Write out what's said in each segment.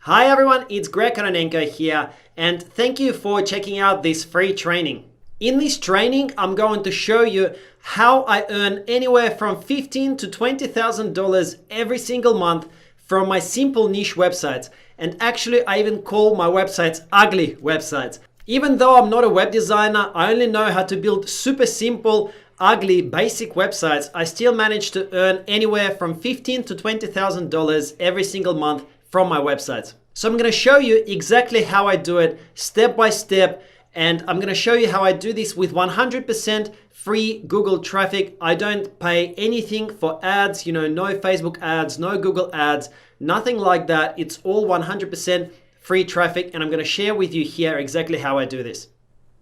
Hi everyone, it's Greg Kononenko here, and thank you for checking out this free training. In this training, I'm going to show you how I earn anywhere from $15,000 to $20,000 every single month from my simple niche websites. And actually, I even call my websites ugly websites. Even though I'm not a web designer, I only know how to build super simple, ugly, basic websites. I still manage to earn anywhere from $15,000 to $20,000 every single month from my websites. So I'm going to show you exactly how I do it step by step, and I'm going to show you how I do this with 100% free Google traffic. I don't pay anything for ads, no Facebook ads, no Google ads, nothing like that. It's all 100% free traffic, and I'm going to share with you here exactly how I do this.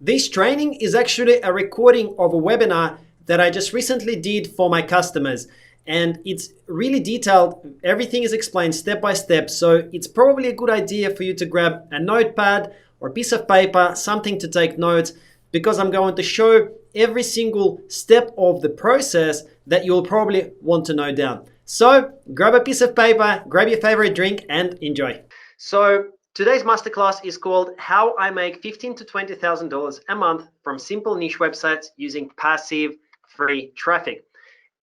This training is actually a recording of a webinar that I just recently did for my customers. And it's really detailed. Everything is explained step by step. So it's probably a good idea for you to grab a notepad or a piece of paper, something to take notes, because I'm going to show every single step of the process that you'll probably want to note down. So grab a piece of paper, grab your favorite drink, and enjoy. So today's masterclass is called How I Make $15,000 to $20,000 a month from simple niche websites using passive free traffic.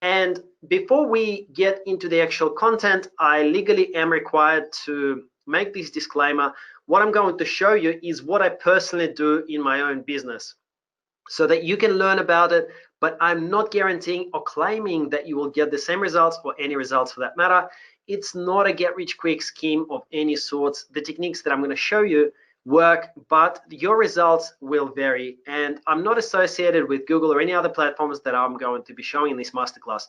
And before we get into the actual content, I legally am required to make this disclaimer. What I'm going to show you is what I personally do in my own business so that you can learn about it, but I'm not guaranteeing or claiming that you will get the same results or any results for that matter. It's not a get-rich-quick scheme of any sorts. The techniques that I'm going to show you work, but your results will vary. And I'm not associated with Google or any other platforms that I'm going to be showing in this masterclass.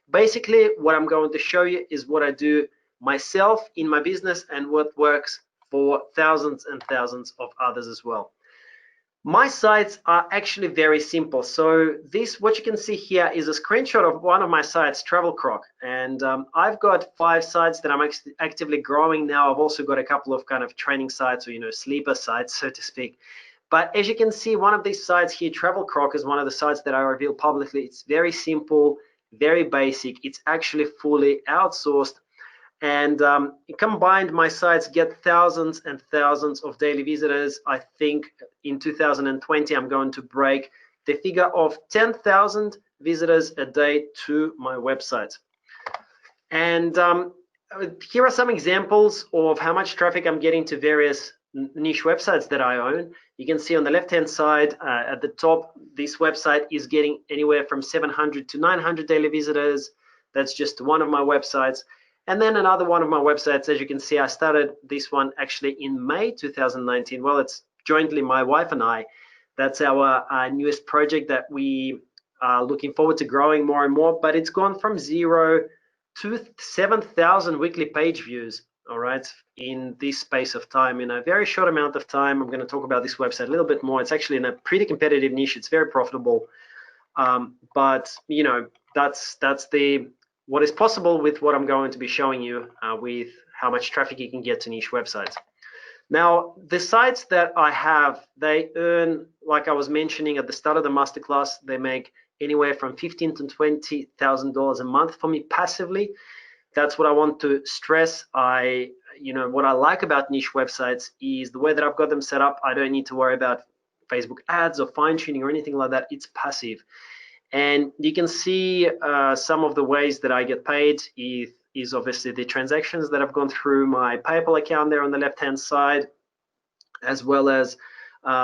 Basically, what I'm going to show you is what I do myself in my business and what works for thousands and thousands of others as well. My sites are actually very simple. So this, what you can see here, is a screenshot of one of my sites, Travel Croc. And I've got 5 sites that I'm actively growing now. I've also got a couple of kind of training sites, or sleeper sites, so to speak. But as you can see, one of these sites here, Travel Croc, is one of the sites that I reveal publicly. It's very simple, very basic. It's actually fully outsourced. And combined, my sites get thousands and thousands of daily visitors. I think in 2020, I'm going to break the figure of 10,000 visitors a day to my website. And here are some examples of how much traffic I'm getting to various niche websites that I own. You can see on the left-hand side at the top, this website is getting anywhere from 700 to 900 daily visitors. That's just one of my websites. And then another one of my websites, as you can see, I started this one actually in May 2019. Well, it's jointly my wife and I. That's our newest project that we are looking forward to growing more and more, but it's gone from 0 to 7,000 weekly page views, all right, in this space of time, in a very short amount of time. I'm going to talk about this website a little bit more. It's actually in a pretty competitive niche. It's very profitable, but that's what is possible with what I'm going to be showing you with how much traffic you can get to niche websites. Now, the sites that I have, they earn, like I was mentioning at the start of the masterclass, they make anywhere from $15,000 to $20,000 a month for me passively. That's what I want to stress. What I like about niche websites is the way that I've got them set up. I don't need to worry about Facebook ads or fine tuning or anything like that. It's passive. And you can see some of the ways that I get paid is obviously the transactions that have gone through my PayPal account there on the left-hand side, as well as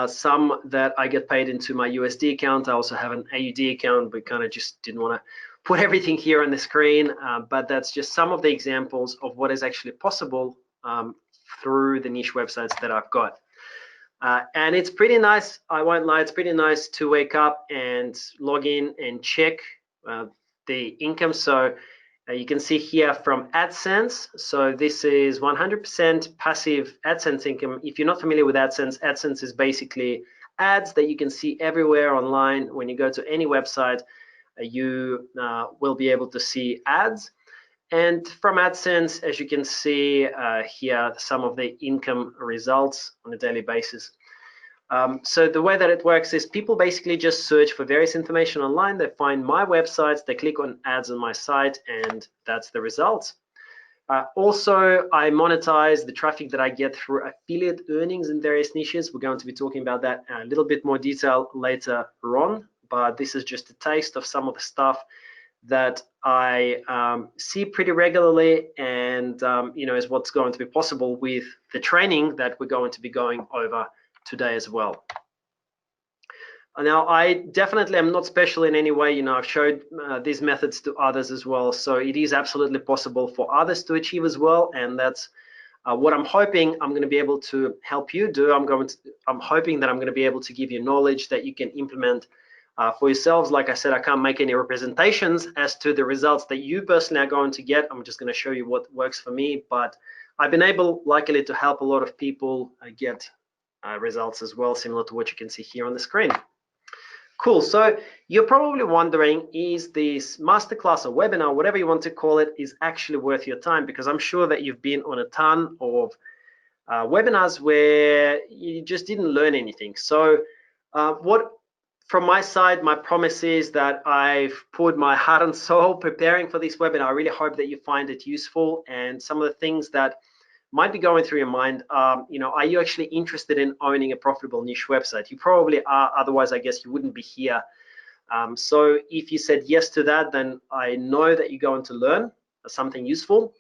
some that I get paid into my USD account. I also have an AUD account, but kind of just didn't want to put everything here on the screen. But that's just some of the examples of what is actually possible through the niche websites that I've got. And it's pretty nice, I won't lie, it's pretty nice to wake up and log in and check the income. So you can see here from AdSense. So this is 100% passive AdSense income. If you're not familiar with AdSense, AdSense is basically ads that you can see everywhere online. When you go to any website, you will be able to see ads. And from AdSense, as you can see here, some of the income results on a daily basis. So the way that it works is people basically just search for various information online. They find my websites, they click on ads on my site, and that's the results. Also, I monetize the traffic that I get through affiliate earnings in various niches. We're going to be talking about that in a little bit more detail later on, but this is just a taste of some of the stuff that I see pretty regularly, and is what's going to be possible with the training that we're going to be going over today as well. Now, I definitely am not special in any way. I've showed these methods to others as well, so it is absolutely possible for others to achieve as well, and that's what I'm hoping I'm going to be able to help you do. I'm hoping that I'm going to be able to give you knowledge that you can implement for yourselves. Like I said, I can't make any representations as to the results that you personally are going to get. I'm just going to show you what works for me, but I've been able, luckily, to help a lot of people get results as well, similar to what you can see here on the screen. Cool. So you're probably wondering, is this masterclass or webinar, whatever you want to call it, is actually worth your time? Because I'm sure that you've been on a ton of webinars where you just didn't learn anything. So from my side, my promise is that I've poured my heart and soul preparing for this webinar. I really hope that you find it useful, and some of the things that might be going through your mind, are you actually interested in owning a profitable niche website? You probably are, otherwise I guess you wouldn't be here. So if you said yes to that, then I know that you're going to learn something useful.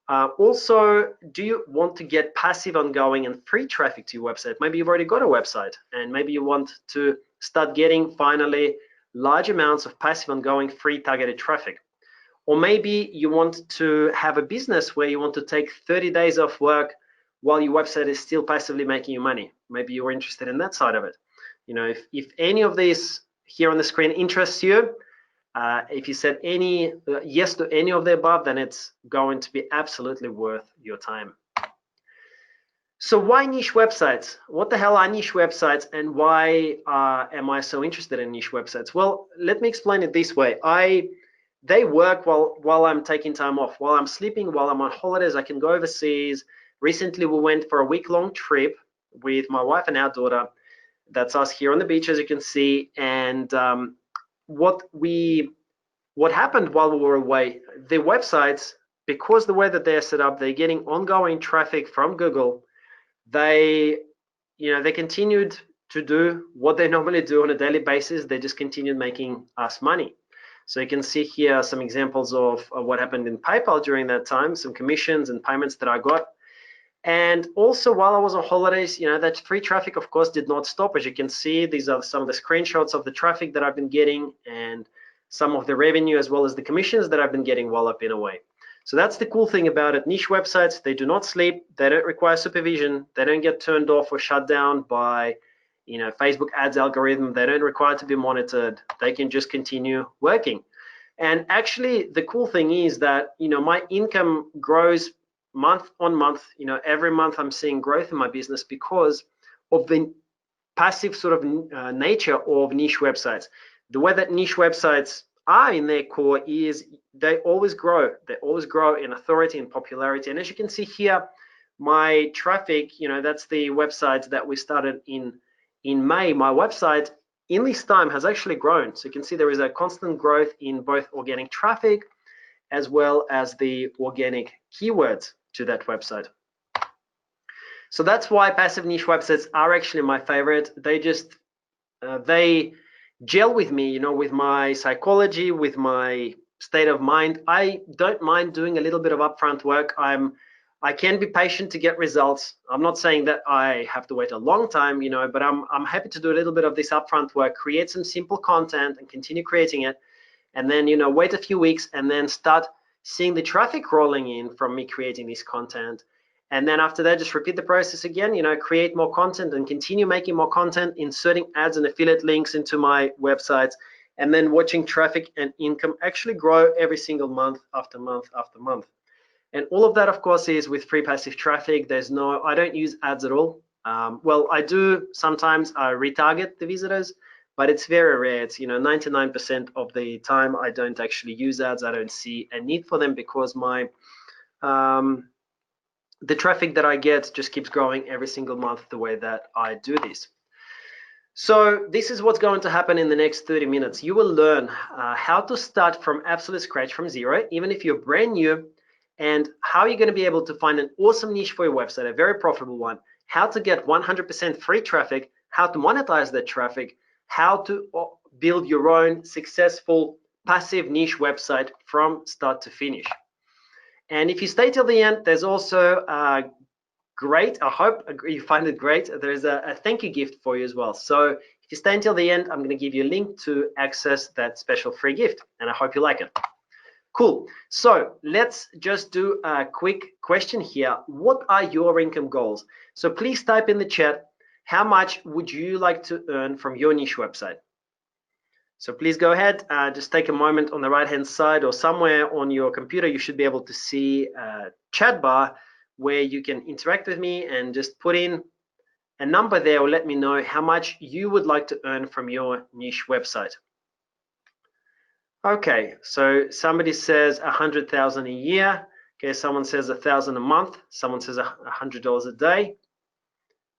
Also, do you want to get passive, ongoing, and free traffic to your website? Maybe you've already got a website, and maybe you want to start getting finally large amounts of passive, ongoing, free targeted traffic. Or maybe you want to have a business where you want to take 30 days off work while your website is still passively making you money. Maybe you're interested in that side of it. If any of these here on the screen interests you, if you said yes to any of the above, then it's going to be absolutely worth your time. So why niche websites? What the hell are niche websites, and why am I so interested in niche websites? Well, let me explain it this way. They work while I'm taking time off, while I'm sleeping, while I'm on holidays. I can go overseas. Recently, we went for a week-long trip with my wife and our daughter. That's us here on the beach, as you can see. And what happened while we were away, the websites, because the way that they're set up, they're getting ongoing traffic from Google. They continued to do what they normally do on a daily basis. They just continued making us money. So you can see here some examples of what happened in PayPal during that time, some commissions and payments that I got. And also, while I was on holidays, that free traffic, of course, did not stop. As you can see, these are some of the screenshots of the traffic that I've been getting, and some of the revenue as well as the commissions that I've been getting while I've been away. So that's the cool thing about it. Niche websites, they do not sleep. They don't require supervision. They don't get turned off or shut down by Facebook ads algorithm. They don't require to be monitored. They can just continue working. And actually, the cool thing is that my income grows month on month. Every month I'm seeing growth in my business because of the passive sort of nature of niche websites. The way that niche websites are in their core is they always grow. They always grow in authority and popularity. And as you can see here, my traffic, that's the website that we started in May. My website in this time has actually grown. So you can see there is a constant growth in both organic traffic as well as the organic keywords to that website. So that's why passive niche websites are actually my favorite. They just they gel with me, with my psychology, with my state of mind. I don't mind doing a little bit of upfront work. I can be patient to get results. I'm not saying that I have to wait a long time, but I'm happy to do a little bit of this upfront work, create some simple content and continue creating it, and then wait a few weeks and then start seeing the traffic rolling in from me creating this content. And then after that, just repeat the process again, create more content and continue making more content, inserting ads and affiliate links into my websites, and then watching traffic and income actually grow every single month after month after month. And all of that, of course, is with free passive traffic. I don't use ads at all. Well, I do sometimes retarget the visitors, but it's very rare. It's 99% of the time I don't actually use ads. I don't see a need for them because the traffic that I get just keeps growing every single month the way that I do this. So this is what's going to happen in the next 30 minutes. You will learn how to start from absolute scratch, from zero, even if you're brand new, and how you're going to be able to find an awesome niche for your website, a very profitable one, how to get 100% free traffic, how to monetize that traffic, how to build your own successful passive niche website from start to finish. And if you stay till the end, there's also great, I hope you find it great, there's a thank you gift for you as well. So if you stay until the end, I'm going to give you a link to access that special free gift, and I hope you like it. Cool. So let's just do a quick question here. What are your income goals? So please type in the chat, how much would you like to earn from your niche website? So please go ahead, just take a moment on the right-hand side or somewhere on your computer. You should be able to see a chat bar where you can interact with me and just put in a number there, or let me know how much you would like to earn from your niche website. Okay, so somebody says 100,000 a year. Okay, someone says 1,000 a month. Someone says $100 a day.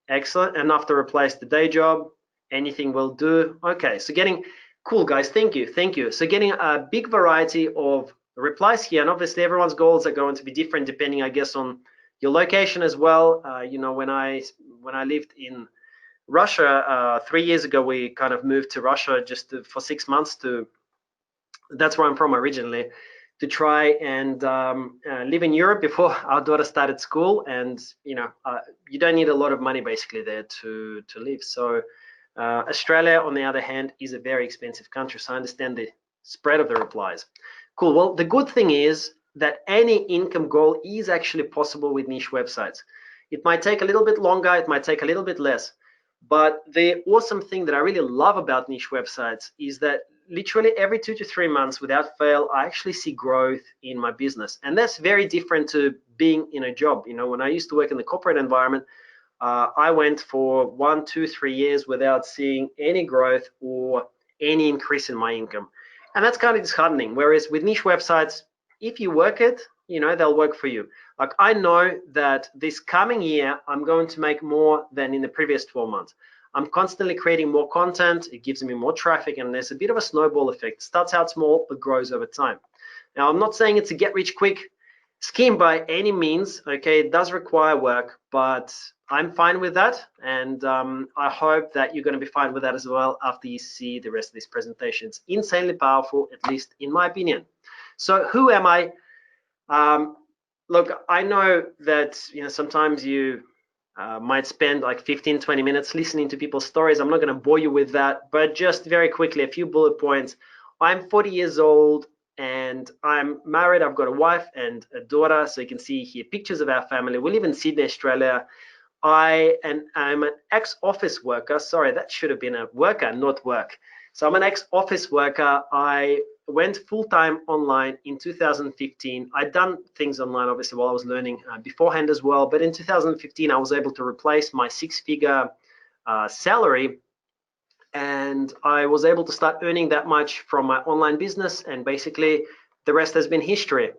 Excellent, enough to replace the day job. Anything will do. Okay, so getting, cool guys, thank you. So getting a big variety of replies here, and obviously everyone's goals are going to be different depending, I guess, on your location as well. You know, when I lived in Russia 3 years ago, we kind of moved to Russia just for 6 months to, that's where I'm from originally, to try and live in Europe before our daughter started school. And you know, you don't need a lot of money basically there to live. So Australia, on the other hand, is a very expensive country. So I understand the spread of the replies. Cool. Well, the good thing is that any income goal is actually possible with niche websites. It might take a little bit longer, it might take a little bit less. But the awesome thing that I really love about niche websites is that literally every 2 to 3 months, without fail, I actually see growth in my business. And that's very different to being in a job. You know, when I used to work in the corporate environment, I went for 1, 2, 3 years without seeing any growth or any increase in my income. And that's kind of disheartening. Whereas with niche websites, if you work it, you know, they'll work for you. Like I know that this coming year, I'm going to make more than in the previous 12 months. I'm constantly creating more content. It gives me more traffic, and there's a bit of a snowball effect. Starts out small, but grows over time. Now, I'm not saying it's a get rich quick scheme by any means. Okay, it does require work, but I'm fine with that. And I hope that you're going to be fine with that as well after you see the rest of this presentation. It's insanely powerful, at least in my opinion. So who am I? Look, I know that, you know, sometimes you might spend like 15-20 minutes listening to people's stories. I'm not going to bore you with that, but just very quickly, a few bullet points. I'm 40 years old and I'm married. I've got a wife and a daughter, so you can see here pictures of our family. We live in Sydney, Australia. I'm an ex-office worker. Sorry, that should have been a worker, not work. So I'm an ex-office worker. I went full-time online in 2015. I'd done things online, obviously, while I was learning beforehand as well. But in 2015, I was able to replace my 6-figure salary, and I was able to start earning that much from my online business. And basically, the rest has been history.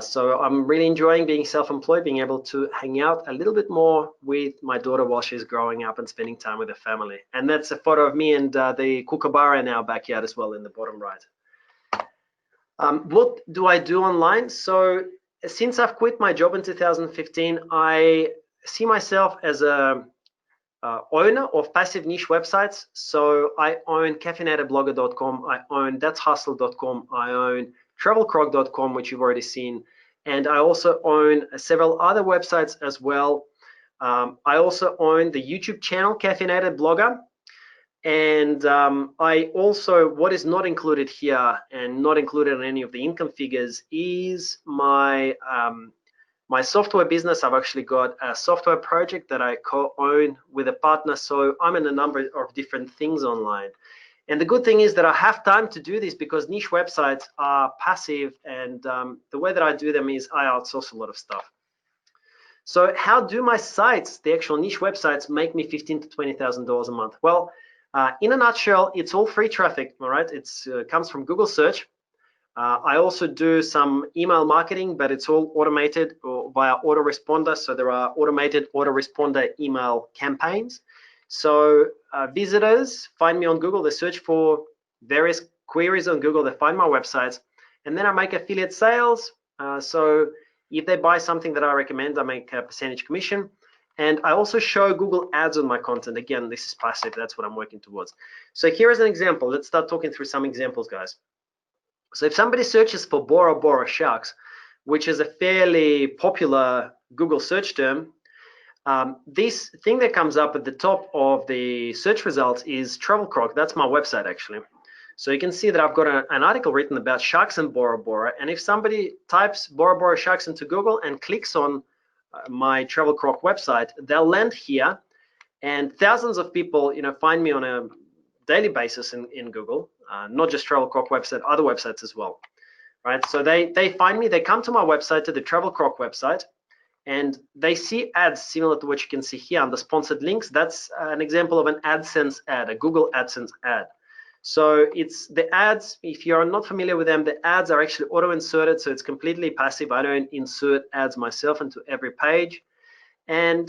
So I'm really enjoying being self-employed, being able to hang out a little bit more with my daughter while she's growing up and spending time with her family. And that's a photo of me and the kookaburra in our backyard as well in the bottom right. What do I do online? So since I've quit my job in 2015, I see myself as a owner of passive niche websites. So I own caffeinatorblogger.com, I own that'shustle.com, I own travelcrog.com, which you've already seen, and I also own several other websites as well. I also own the YouTube channel Caffeinator Blogger, and I also, what is not included here and not included in any of the income figures is my my software business. I've actually got a software project that I co-own with a partner, so I'm in a number of different things online. And the good thing is that I have time to do this because niche websites are passive, and the way that I do them is I outsource a lot of stuff. So how do my sites, the actual niche websites, make me $15,000 to $20,000 a month? Well, in a nutshell, it's all free traffic, all right? It comes from Google search. I also do some email marketing, but it's all automated or via autoresponder. So there are automated autoresponder email campaigns. So visitors find me on Google, they search for various queries on Google, they find my websites, and then I make affiliate sales. So If they buy something that I recommend, I make a percentage commission. And I also show Google ads on my content. Again, this is passive, that's what I'm working towards. So here is an example. Let's start talking through some examples, guys. So if somebody searches for Bora Bora sharks, which is a fairly popular Google search term, this thing that comes up at the top of the search results is Travel Croc. That's my website, actually. So you can see that I've got an article written about sharks and Bora Bora. And if somebody types Bora Bora sharks into Google and clicks on my Travel Croc website, they'll land here. And thousands of people, find me on a daily basis in Google, not just Travel Croc website, other websites as well, right? So they find me, they come to my website, to the Travel Croc website, and they see ads similar to what you can see here on the sponsored links. That's an example of an AdSense ad, a Google AdSense ad. So it's the ads, if you're not familiar with them, the ads are actually auto-inserted, so it's completely passive. I don't insert ads myself into every page. And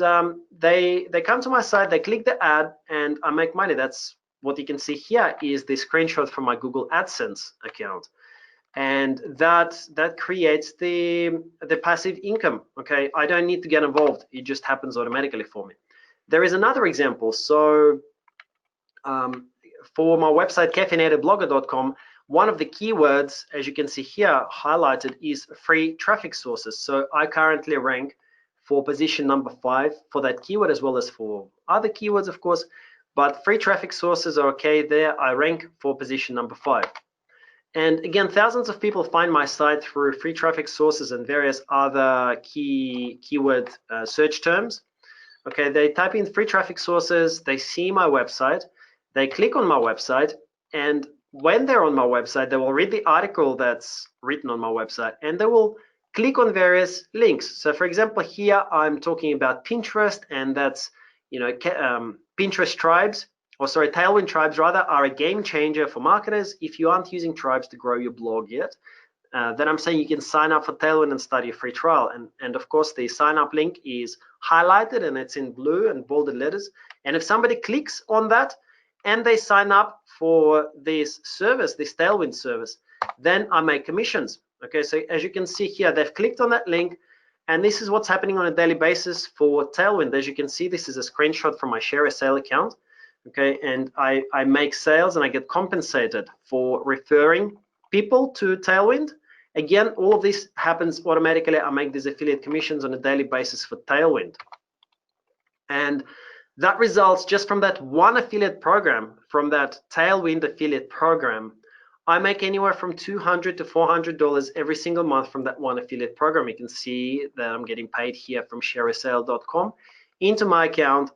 they come to my site, they click the ad, and I make money. That's what you can see here is the screenshot from my Google AdSense account. And that creates the passive income. Okay, I don't need to get involved, it just happens automatically for me. There is another example. So for my website caffeinatedblogger.com, one of the keywords, as you can see here highlighted, is free traffic sources. So I currently rank for position number 5 for that keyword, as well as for other keywords, of course, but free traffic sources are okay there. I rank for position number 5. And again, thousands of people find my site through free traffic sources and various other keyword search terms. Okay, they type in free traffic sources, they see my website, they click on my website, and when they're on my website, they will read the article that's written on my website, and they will click on various links. So for example, here I'm talking about Pinterest, and that's, Pinterest tribes, or sorry, Tailwind tribes rather, are a game changer for marketers. If you aren't using tribes to grow your blog yet, then I'm saying you can sign up for Tailwind and start your free trial. And of course, the sign up link is highlighted and it's in blue and bolded letters. And if somebody clicks on that and they sign up for this service, this Tailwind service, then I make commissions. Okay, so as you can see here, they've clicked on that link, and this is what's happening on a daily basis for Tailwind. As you can see, this is a screenshot from my Share a Sale account. Okay, and I make sales and I get compensated for referring people to Tailwind. Again, all of this happens automatically. I make these affiliate commissions on a daily basis for Tailwind. And that results just from that one affiliate program, from that Tailwind affiliate program, I make anywhere from $200 to $400 every single month from that one affiliate program. You can see that I'm getting paid here from shareasale.com into my account,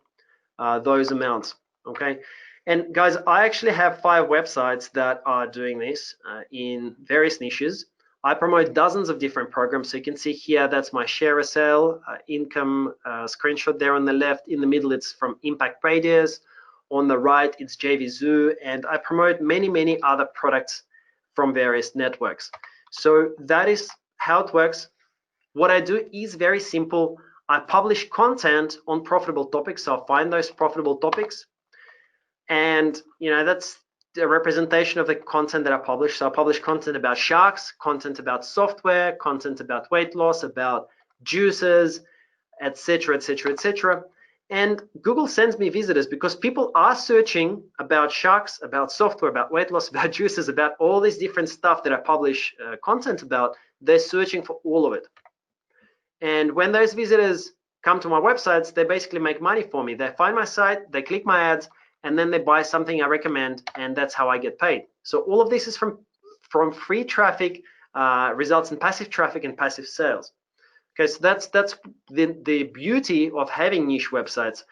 those amounts. Okay, and guys, I actually have 5 websites that are doing this in various niches. I promote dozens of different programs. So you can see here, that's my Share a Sale income screenshot there on the left. In the middle, it's from Impact Radius. On the right, it's JVZoo, and I promote many, many other products from various networks. So that is how it works. What I do is very simple. I publish content on profitable topics. So I'll find those profitable topics, and that's the representation of the content that I publish. So I publish content about sharks, content about software, content about weight loss, about juices, etc., etc., etc. And Google sends me visitors because people are searching about sharks, about software, about weight loss, about juices, about all this different stuff that I publish content about. They're searching for all of it. And when those visitors come to my websites, they basically make money for me. They find my site, they click my ads, and then they buy something I recommend, and that's how I get paid. So all of this is from free traffic, results in passive traffic and passive sales. Okay, so that's the beauty of having niche websites.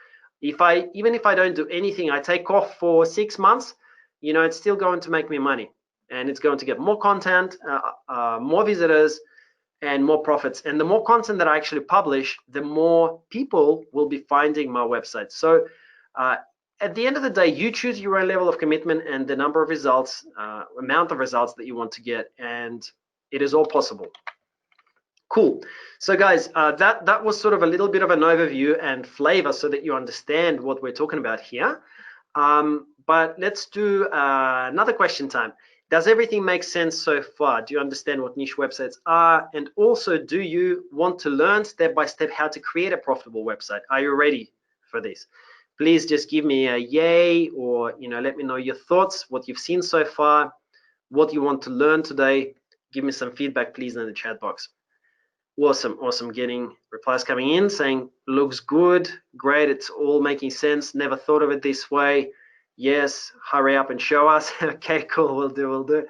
Even if I don't do anything, I take off for 6 months, it's still going to make me money, and it's going to get more content, more visitors, and more profits. And the more content that I actually publish, the more people will be finding my website. So at the end of the day, you choose your own level of commitment and the number of results, amount of results that you want to get, and it is all possible. Cool. So guys, that was sort of a little bit of an overview and flavor so that you understand what we're talking about here. But let's do another question time. Does everything make sense so far? Do you understand what niche websites are? And also, do you want to learn step by step how to create a profitable website? Are you ready for this? Please just give me a yay, or let me know your thoughts, what you've seen so far, what you want to learn today. Give me some feedback, please, in the chat box. Awesome. Getting replies coming in saying looks good, great, it's all making sense, never thought of it this way. Yes, hurry up and show us. Okay, cool, we'll do.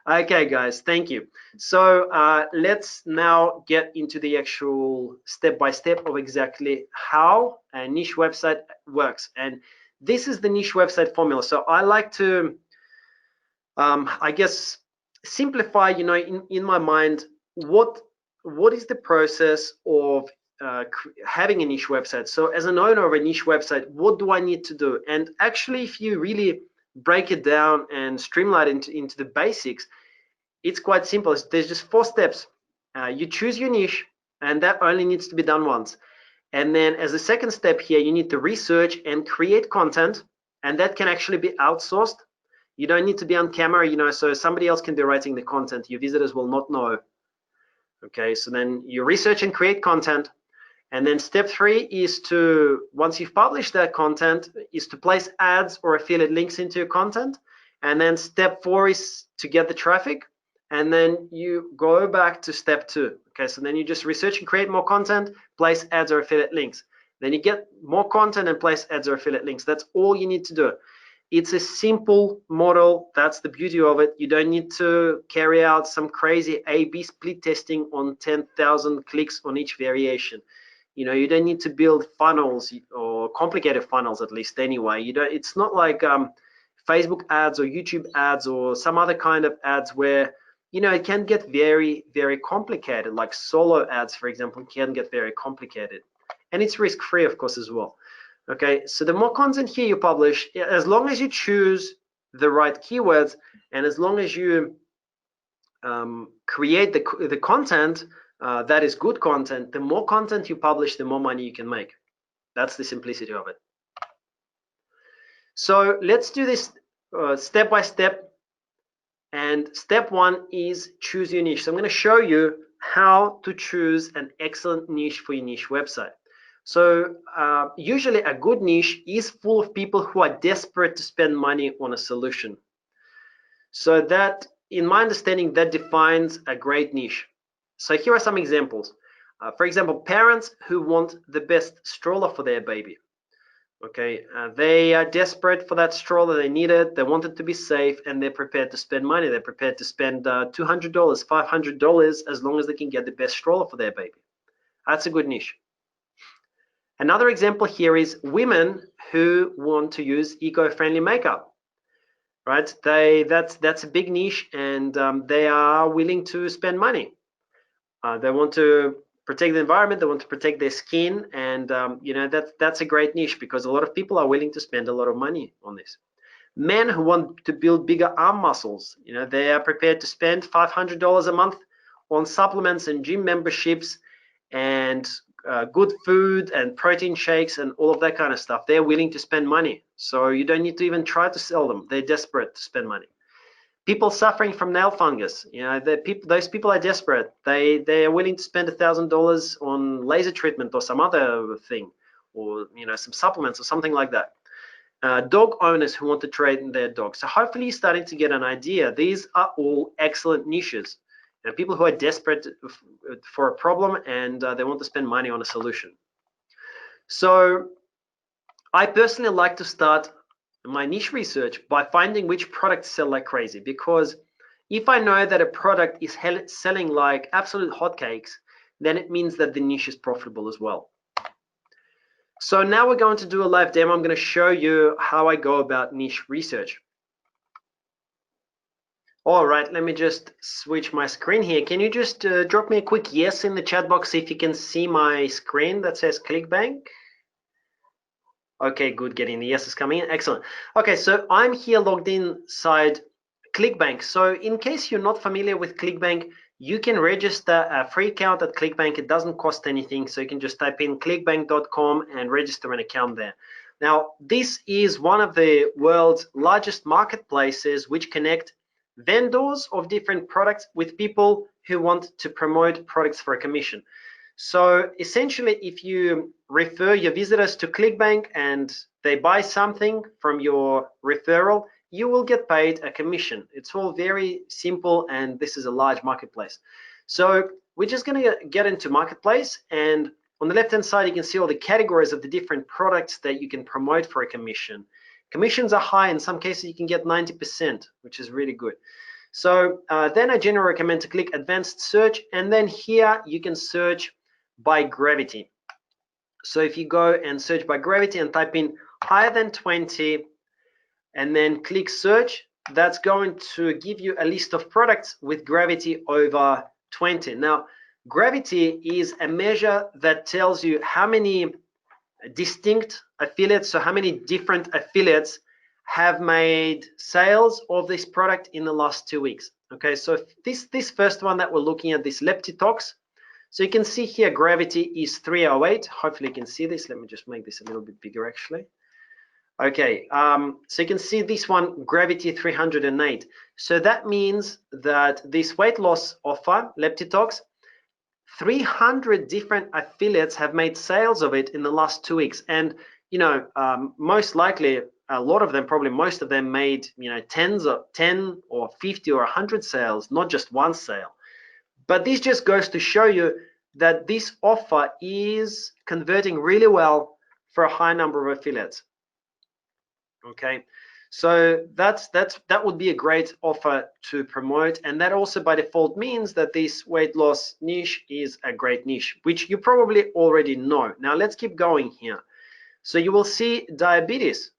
Okay, guys, thank you. So let's now get into the actual step-by-step of exactly how a niche website works. And this is the niche website formula. So I like to, I guess, simplify, in my mind, what is the process of having a niche website. So as an owner of a niche website, what do I need to do? And actually, if you really break it down and streamline it into the basics, it's quite simple. There's just 4 steps. You choose your niche, and that only needs to be done once. And then as a second step here, you need to research and create content, and that can actually be outsourced. You don't need to be on camera, so somebody else can be writing the content. Your visitors will not know. Okay, so then you research and create content. And then step 3 is to, once you've published that content, is to place ads or affiliate links into your content. And then step 4 is to get the traffic. And then you go back to step 2. Okay, so then you just research and create more content, place ads or affiliate links. Then you get more content and place ads or affiliate links. That's all you need to do. It's a simple model. That's the beauty of it. You don't need to carry out some crazy A/B split testing on 10,000 clicks on each variation. You don't need to build funnels, or complicated funnels, at least anyway. It's not like Facebook ads or YouTube ads or some other kind of ads where it can get very, very complicated. Like solo ads, for example, can get very complicated, and it's risk-free, of course, as well. Okay, so the more content here you publish, as long as you choose the right keywords, and as long as you create the content that is good content, the more content you publish, the more money you can make. That's the simplicity of it. So let's do this step by step. And step 1 is choose your niche. So I'm going to show you how to choose an excellent niche for your niche website. So usually a good niche is full of people who are desperate to spend money on a solution. So that, in my understanding, that defines a great niche. So here are some examples. For example, parents who want the best stroller for their baby. Okay, they are desperate for that stroller. They need it. They want it to be safe, and they're prepared to spend money. They're prepared to spend $200, $500 as long as they can get the best stroller for their baby. That's a good niche. Another example here is women who want to use eco-friendly makeup, right? That's a big niche, and they are willing to spend money. They want to protect the environment, they want to protect their skin, and that's a great niche because a lot of people are willing to spend a lot of money on this. Men who want to build bigger arm muscles, they are prepared to spend $500 a month on supplements and gym memberships and good food and protein shakes and all of that kind of stuff. They're willing to spend money, so you don't need to even try to sell them. They're desperate to spend money. People suffering from nail fungus, those people are desperate. They are willing to spend $1,000 on laser treatment or some other thing, or some supplements or something like that. Dog owners who want to train their dogs. So hopefully you're starting to get an idea. These are all excellent niches. People who are desperate for a problem and they want to spend money on a solution. So I personally like to start my niche research by finding which products sell like crazy, because if I know that a product is selling like absolute hotcakes, then it means that the niche is profitable as well. So now we're going to do a live demo. I'm going to show you how I go about niche research. All right, let me just switch my screen here. Can you just drop me a quick yes in the chat box if you can see my screen that says ClickBank? Okay, good, getting the yeses coming in, excellent. Okay, so I'm here logged inside ClickBank. So in case you're not familiar with ClickBank, you can register a free account at ClickBank. It doesn't cost anything, so you can just type in clickbank.com and register an account there. Now, this is one of the world's largest marketplaces which connect vendors of different products with people who want to promote products for a commission. So essentially, if you refer your visitors to ClickBank and they buy something from your referral, you will get paid a commission. It's all very simple, and this is a large marketplace. So we're just going to get into marketplace, and on the left hand side you can see all the categories of the different products that you can promote for a commission. Commissions are high. In some cases you can get 90%, which is really good. So then I generally recommend to click advanced search, and then here you can search by gravity. So if you go and search by gravity and type in higher than 20 and then click search, that's going to give you a list of products with gravity over 20. Now, gravity is a measure that tells you how many distinct affiliates, so how many different affiliates have made sales of this product in the last 2 weeks. Okay, so this first one that we're looking at, this Leptitox, so you can see here gravity is 308. Hopefully you can see this. Let me just make this a little bit bigger actually. Okay, so you can see this one, gravity 308. So that means that this weight loss offer, Leptitox, 300 different affiliates have made sales of it in the last 2 weeks. And, you know, most likely, a lot of them, probably most of them made, you know, 10 or 50 or 100 sales, not just one sale. But this just goes to show you that this offer is converting really well for a high number of affiliates. Okay, so that would be a great offer to promote, and that also by default means that this weight loss niche is a great niche, which you probably already know. Now let's keep going here. So you will see diabetes.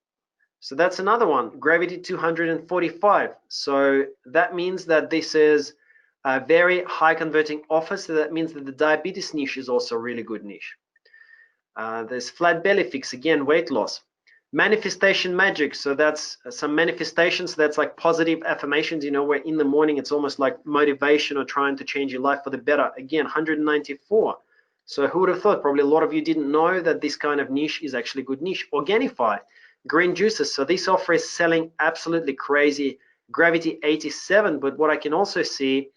So that's another one, gravity 245. So that means that this is a very high converting offer. So that means that the diabetes niche is also a really good niche. There's flat belly fix, again, weight loss. Manifestation magic, so that's some manifestations, so that's like positive affirmations, you know, where in the morning it's almost like motivation or trying to change your life for the better. Again, 194. So who would have thought? Probably a lot of you didn't know that this kind of niche is actually a good niche. Organifi, green juices, so this offer is selling absolutely crazy, gravity 87. But what I can also see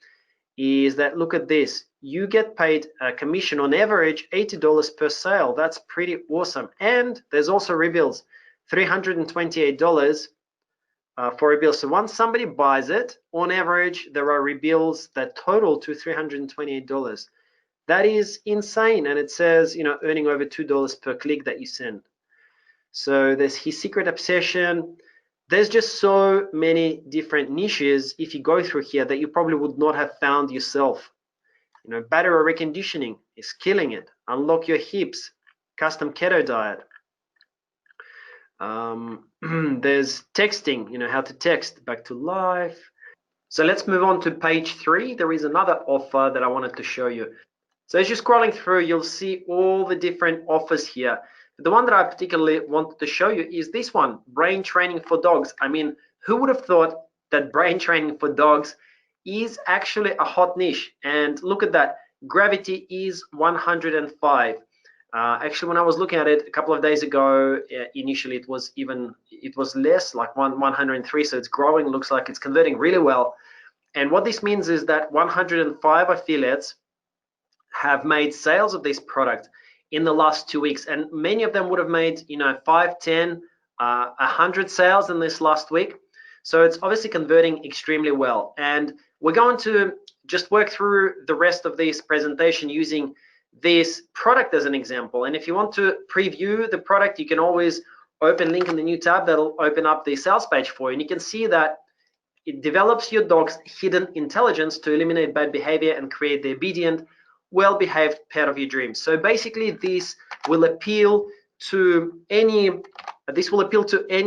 is that, look at this, you get paid a commission on average $80 per sale. That's pretty awesome. And there's also rebills, $328 for rebills. So once somebody buys it, on average, there are rebills that total to $328. That is insane. And it says, you know, earning over $2 per click that you send. So there's his secret obsession. There's just so many different niches if you go through here that you probably would not have found yourself. You know, battery reconditioning is killing it. Unlock your hips, custom keto diet. There's texting, you know, how to text, back to life. So let's move on to page 3. There is another offer that I wanted to show you. So as you're scrolling through, you'll see all the different offers here. The one that I particularly wanted to show you is this one, brain training for dogs. I mean, who would have thought that brain training for dogs is actually a hot niche? And look at that, gravity is 105. Actually, when I was looking at it a couple of days ago, initially it was less, like 103. So it's growing, looks like it's converting really well. And what this means is that 105 affiliates have made sales of this product in the last 2 weeks, and many of them would have made, you know, 5, 10, 100 sales in this last week. So it's obviously converting extremely well. And we're going to just work through the rest of this presentation using this product as an example. And if you want to preview the product, you can always open link in the new tab that'll open up the sales page for you. And you can see that it develops your dog's hidden intelligence to eliminate bad behavior and create the obedient, well-behaved pet of your dreams. So basically this will appeal to any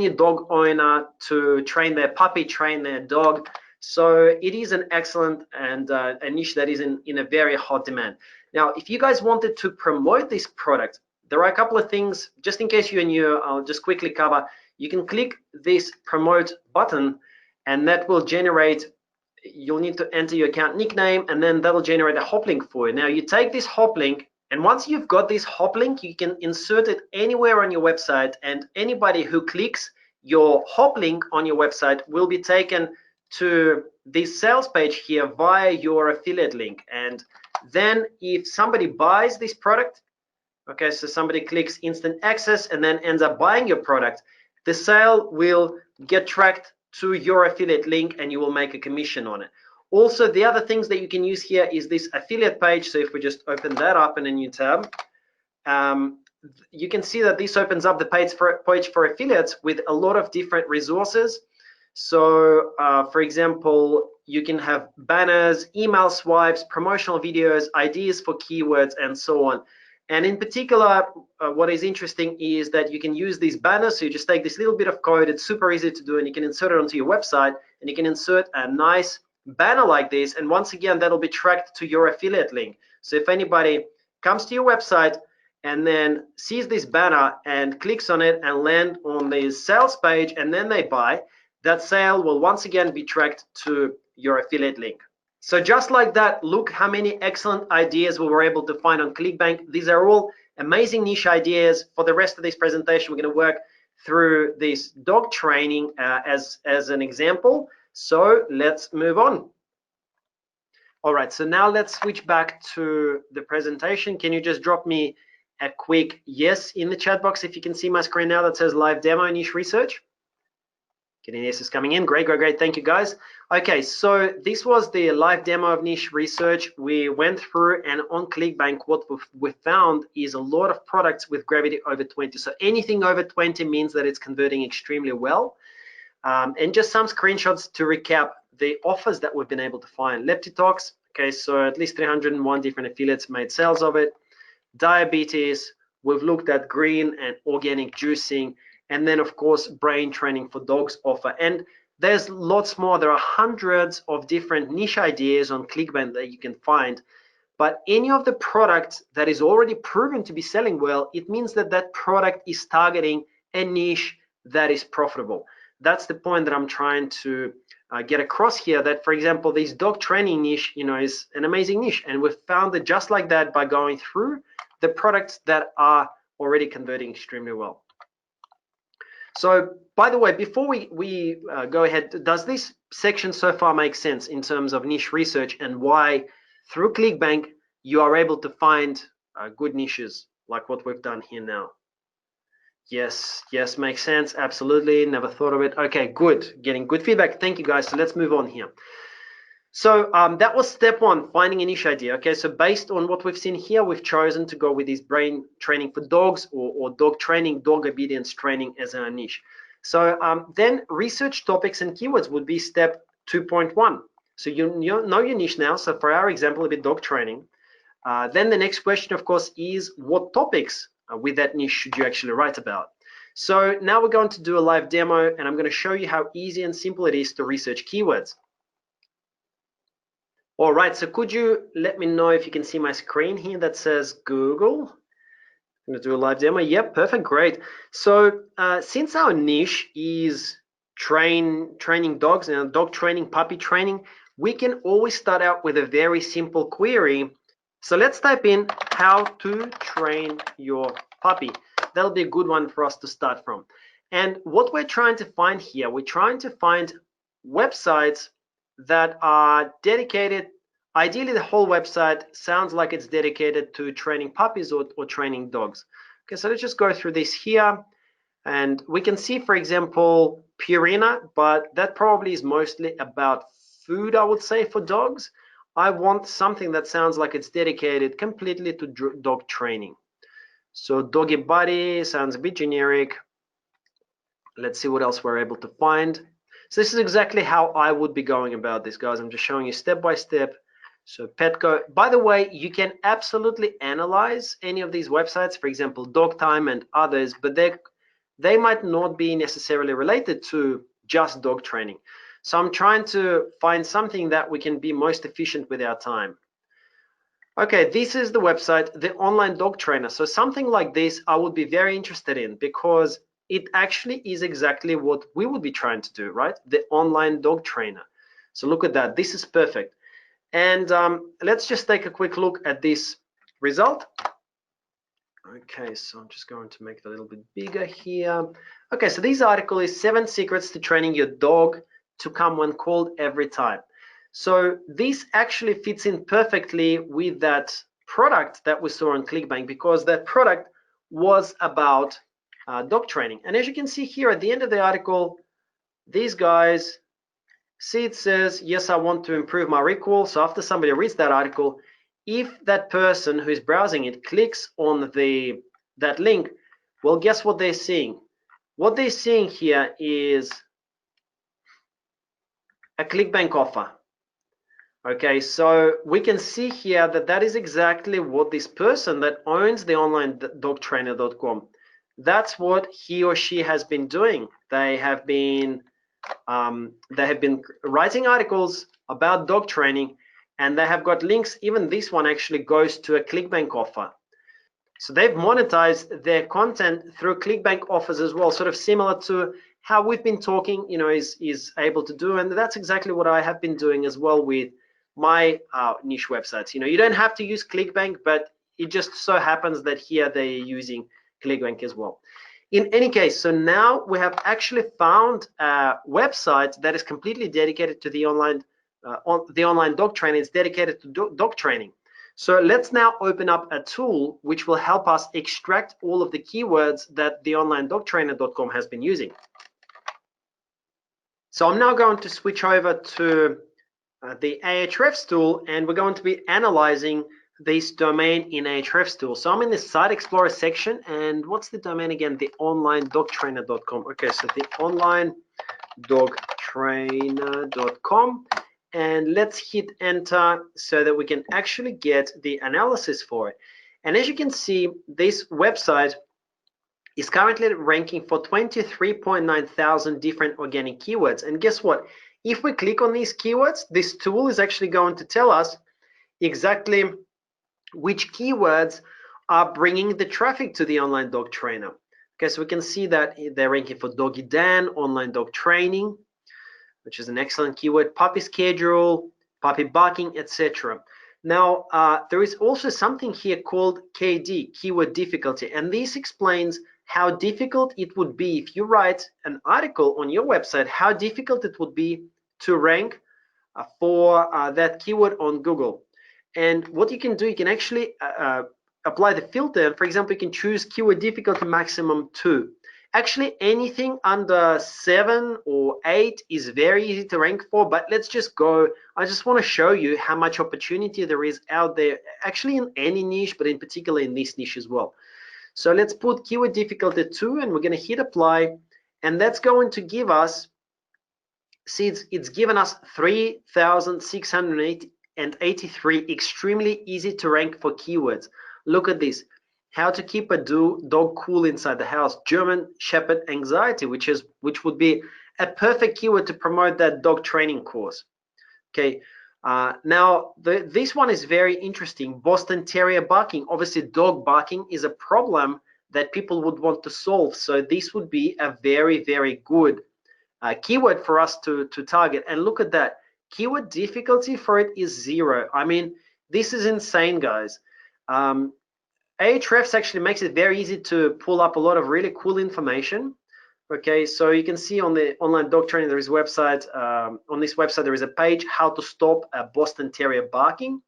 dog owner to train their puppy, train their dog. So it is an excellent and a niche that is in a very hot demand. Now, if you guys wanted to promote this product, there are a couple of things, just in case you're new, I'll just quickly cover. You can click this promote button, and that will generate, you'll need to enter your account nickname, and then that'll generate a hop link for you. Now you take this hop link, and once you've got this hop link, you can insert it anywhere on your website, and anybody who clicks your hop link on your website will be taken to this sales page here via your affiliate link. And then if somebody buys this product, okay, so somebody clicks instant access and then ends up buying your product, the sale will get tracked to your affiliate link and you will make a commission on it. Also, the other things that you can use here is this affiliate page. So if we just open that up in a new tab, you can see that this opens up the page for affiliates with a lot of different resources. So for example, you can have banners, email swipes, promotional videos, ideas for keywords, and so on. And in particular, what is interesting is that you can use these banners. So you just take this little bit of code, it's super easy to do, and you can insert it onto your website, and you can insert a nice banner like this. And once again, that'll be tracked to your affiliate link. So if anybody comes to your website and then sees this banner and clicks on it and land on the sales page, and then they buy, that sale will once again be tracked to your affiliate link. So just like that, look how many excellent ideas we were able to find on ClickBank. These are all amazing niche ideas. For the rest of this presentation, we're going to work through this dog training as an example. So let's move on. All right, so now let's switch back to the presentation. Can you just drop me a quick yes in the chat box if you can see my screen now that says live demo niche research? Getting yeses coming in. Great, great, great. Thank you, guys. Okay, so this was the live demo of niche research. We went through, and on ClickBank, what we found is a lot of products with gravity over 20. So anything over 20 means that it's converting extremely well. And just some screenshots to recap the offers that we've been able to find. Leptitox, okay, so at least 301 different affiliates made sales of it. Diabetes, we've looked at green and organic juicing, and then of course brain training for dogs offer. And there's lots more. There are hundreds of different niche ideas on ClickBank that you can find. But any of the product that is already proven to be selling well, it means that that product is targeting a niche that is profitable. That's the point that I'm trying to get across here, that for example, this dog training niche, is an amazing niche, and we've found it just like that by going through the products that are already converting extremely well. So by the way, before we go ahead, does this section so far make sense in terms of niche research and why through ClickBank you are able to find good niches like what we've done here now? Yes, makes sense. Absolutely. Never thought of it. Okay, good. Getting good feedback. Thank you, guys. So let's move on here. So that was step one, finding a niche idea. Okay, so based on what we've seen here, we've chosen to go with this brain training for dogs or dog training, dog obedience training as our niche. So then research topics and keywords would be step 2.1. So you know your niche now. So for our example, a bit dog training. Then the next question, of course, is what topics with that niche should you actually write about? So now we're going to do a live demo, and I'm going to show you how easy and simple it is to research keywords. All right, so could you let me know if you can see my screen here that says Google? I'm going to do a live demo. Yep, perfect, great. So since our niche is training dogs and dog training, puppy training, we can always start out with a very simple query. So let's type in how to train your puppy. That'll be a good one for us to start from. And what we're trying to find here, we're trying to find websites that are dedicated. Ideally, the whole website sounds like it's dedicated to training puppies or training dogs. Okay, so let's just go through this here. And we can see, for example, Purina, but that probably is mostly about food, I would say, for dogs. I want something that sounds like it's dedicated completely to dog training. So Doggy Buddy sounds a bit generic. Let's see what else we're able to find. So this is exactly how I would be going about this, guys. I'm just showing you step by step. So Petco, by the way, you can absolutely analyze any of these websites, for example, Dog Time and others, but they might not be necessarily related to just dog training. So I'm trying to find something that we can be most efficient with our time. Okay, this is the website, the online dog trainer. So something like this I would be very interested in because it actually is exactly what we would be trying to do, right? The online dog trainer. So look at that, this is perfect. And let's just take a quick look at this result. Okay, so I'm just going to make it a little bit bigger here. Okay, so this article is 7 secrets to training your dog to come when called every time. So this actually fits in perfectly with that product that we saw on ClickBank, because that product was about dog training. And as you can see here at the end of the article, these guys, see, it says, yes, I want to improve my recall. So after somebody reads that article, if that person who is browsing it clicks on that link, well, guess what they're seeing? What they're seeing here is a ClickBank offer. Okay, so we can see here that that is exactly what this person that owns the online dogtrainer.com, that's what he or she has been doing. They have been writing articles about dog training, and they have got links. Even this one actually goes to a ClickBank offer. So they've monetized their content through ClickBank offers as well, sort of similar to how we've been talking, is able to do. And that's exactly what I have been doing as well with my niche websites. You don't have to use ClickBank, but it just so happens that here they're using ClickBank as well. In any case, so now we have actually found a website that is completely dedicated to the online dog training. It's dedicated to dog training. So let's now open up a tool which will help us extract all of the keywords that the online dogtrainer.com has been using. So I'm now going to switch over to the Ahrefs tool, and we're going to be analyzing this domain in Ahrefs tool. So I'm in the Site Explorer section, and what's the domain again? The online dogtrainer.com. Okay, so the online dogtrainer.com, and let's hit enter so that we can actually get the analysis for it. And as you can see, this website is currently ranking for 23.9 thousand different organic keywords. And guess what? If we click on these keywords, this tool is actually going to tell us exactly which keywords are bringing the traffic to the online dog trainer. Okay, so we can see that they're ranking for Doggy Dan, online dog training, which is an excellent keyword, puppy schedule, puppy barking, etc. Now, there is also something here called KD, keyword difficulty, and this explains how difficult it would be if you write an article on your website, how difficult it would be to rank for that keyword on Google. And what you can do, you can actually apply the filter. For example, you can choose keyword difficulty maximum 2. Actually, anything under 7 or 8 is very easy to rank for, but let's just go. I just want to show you how much opportunity there is out there, actually in any niche, but in particular in this niche as well. So let's put keyword difficulty 2, and we're going to hit apply, and that's going to give us, see, it's given us 3,683 extremely easy to rank for keywords. Look at this. How to keep a dog cool inside the house, German Shepherd anxiety, which would be a perfect keyword to promote that dog training course. Okay, now this one is very interesting. Boston Terrier barking. Obviously, dog barking is a problem that people would want to solve. So this would be a very, very good keyword for us to target. And look at that. Keyword difficulty for it is 0. I mean, this is insane, guys. Ahrefs actually makes it very easy to pull up a lot of really cool information. Okay, so you can see on the online dog training, there is a website. On this website, there is a page, how to stop a Boston Terrier barking.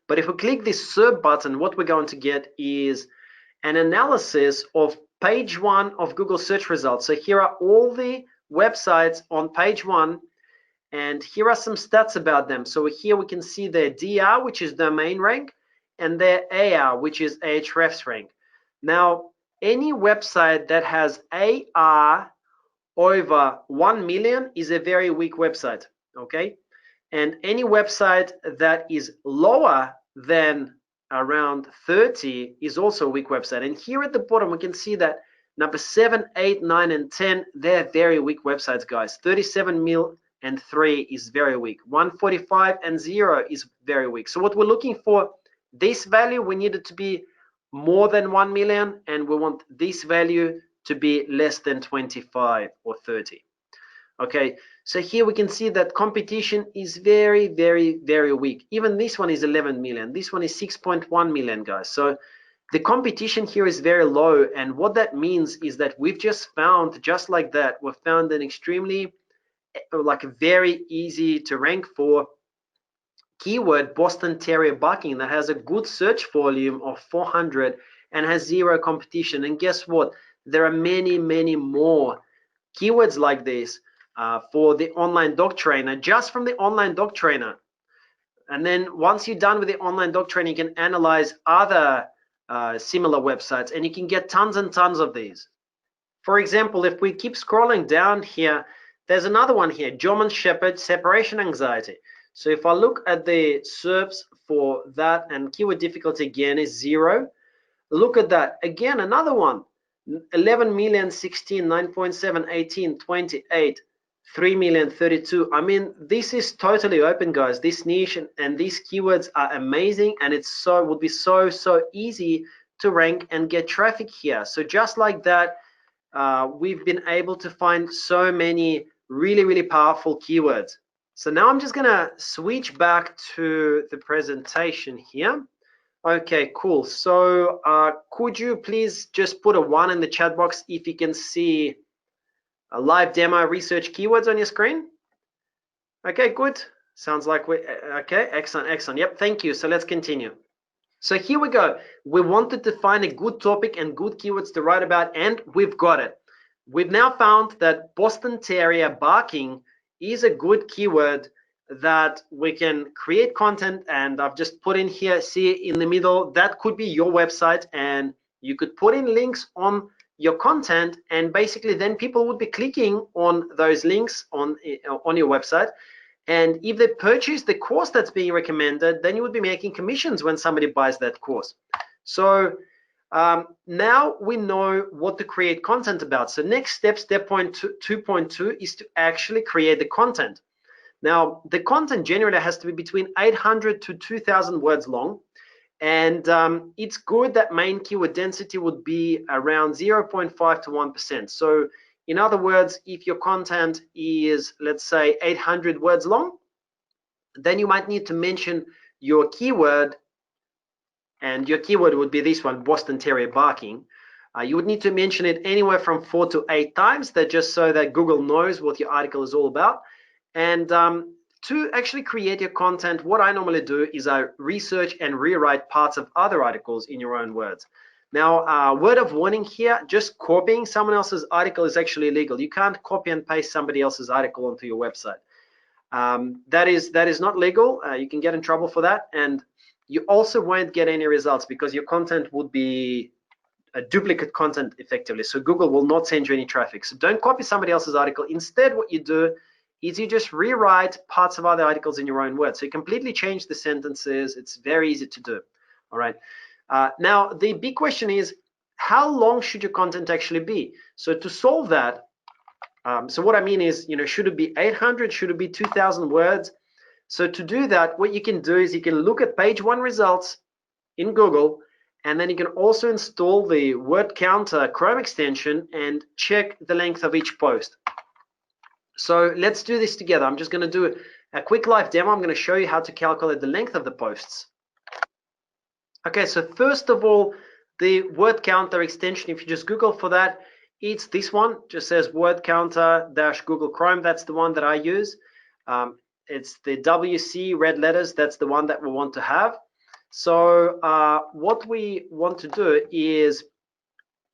But if we click this SERP button, what we're going to get is an analysis of page 1 of Google search results. So here are all the websites on page 1, and here are some stats about them. So here we can see their DR, which is domain rank, and their AR, which is Ahrefs rank. Now, any website that has AR over 1 million is a very weak website, okay? And any website that is lower than around 30 is also a weak website. And here at the bottom, we can see that number 7, 8, 9, and 10, they're very weak websites, guys. 37 mil and 3 is very weak. 145 and 0 is very weak. So what we're looking for, this value, we need it to be more than 1 million, and we want this value to be less than 25 or 30. Okay, so here we can see that competition is very, very, very weak. Even this one is 11 million. This one is 6.1 million, guys. So the competition here is very low, and what that means is that we've just found, just like that, we've found an extremely like very easy to rank for keyword Boston Terrier barking that has a good search volume of 400 and has zero competition. And guess what? There are many, many more keywords like this for the online dog trainer, just from the online dog trainer. And then once you're done with the online dog trainer, you can analyze other similar websites, and you can get tons and tons of these. For example, if we keep scrolling down here, there's another one here, German Shepherd separation anxiety. So if I look at the SERPs for that, and keyword difficulty again is 0. Look at that. Again, another one, 11 million, 16, 9.7, 18, 28, 3 million, 32. I mean, this is totally open, guys. This niche and these keywords are amazing, and it's would be so easy to rank and get traffic here. So just like that, we've been able to find so many really powerful keywords. So now I'm just gonna switch back to the presentation here. Okay, cool. So could you please just put a 1 in the chat box if you can see a live demo research keywords on your screen? Okay, good. Sounds like okay, excellent. Yep, thank you. So let's continue. So here we go. We wanted to find a good topic and good keywords to write about, and we've got it. We've now found that Boston Terrier barking is a good keyword that we can create content, and I've just put in here, see in the middle, that could be your website, and you could put in links on your content, and basically then people would be clicking on those links on your website. And if they purchase the course that's being recommended, then you would be making commissions when somebody buys that course. So now we know what to create content about. So next step, step 2.2, is to actually create the content. Now, the content generally has to be between 800 to 2,000 words long. And it's good that main keyword density would be around 0.5 to 1%. So in other words, if your content is, let's say, 800 words long, then you might need to mention your keyword, and your keyword would be this one, Boston Terrier barking. You would need to mention it anywhere from 4 to 8 times, that just so that Google knows what your article is all about. And to actually create your content, what I normally do is I research and rewrite parts of other articles in your own words. Now, word of warning here, just copying someone else's article is actually illegal. You can't copy and paste somebody else's article onto your website. That is not legal. You can get in trouble for that, and you also won't get any results because your content would be a duplicate content effectively. So Google will not send you any traffic. So don't copy somebody else's article. Instead, what you do is you just rewrite parts of other articles in your own words. So you completely change the sentences. It's very easy to do. All right. Now, the big question is, how long should your content actually be? So to solve that, so what I mean is, should it be 800? Should it be 2,000 words? So to do that, what you can do is you can look at page 1 results in Google, and then you can also install the Word Counter Chrome extension and check the length of each post. So let's do this together. I'm just going to do a quick live demo. I'm going to show you how to calculate the length of the posts. Okay, so first of all, the Word Counter extension, if you just Google for that, it's this one, just says Word Counter - Google Chrome. That's the one that I use. It's the WC red letters. That's the one that we want to have. So what we want to do is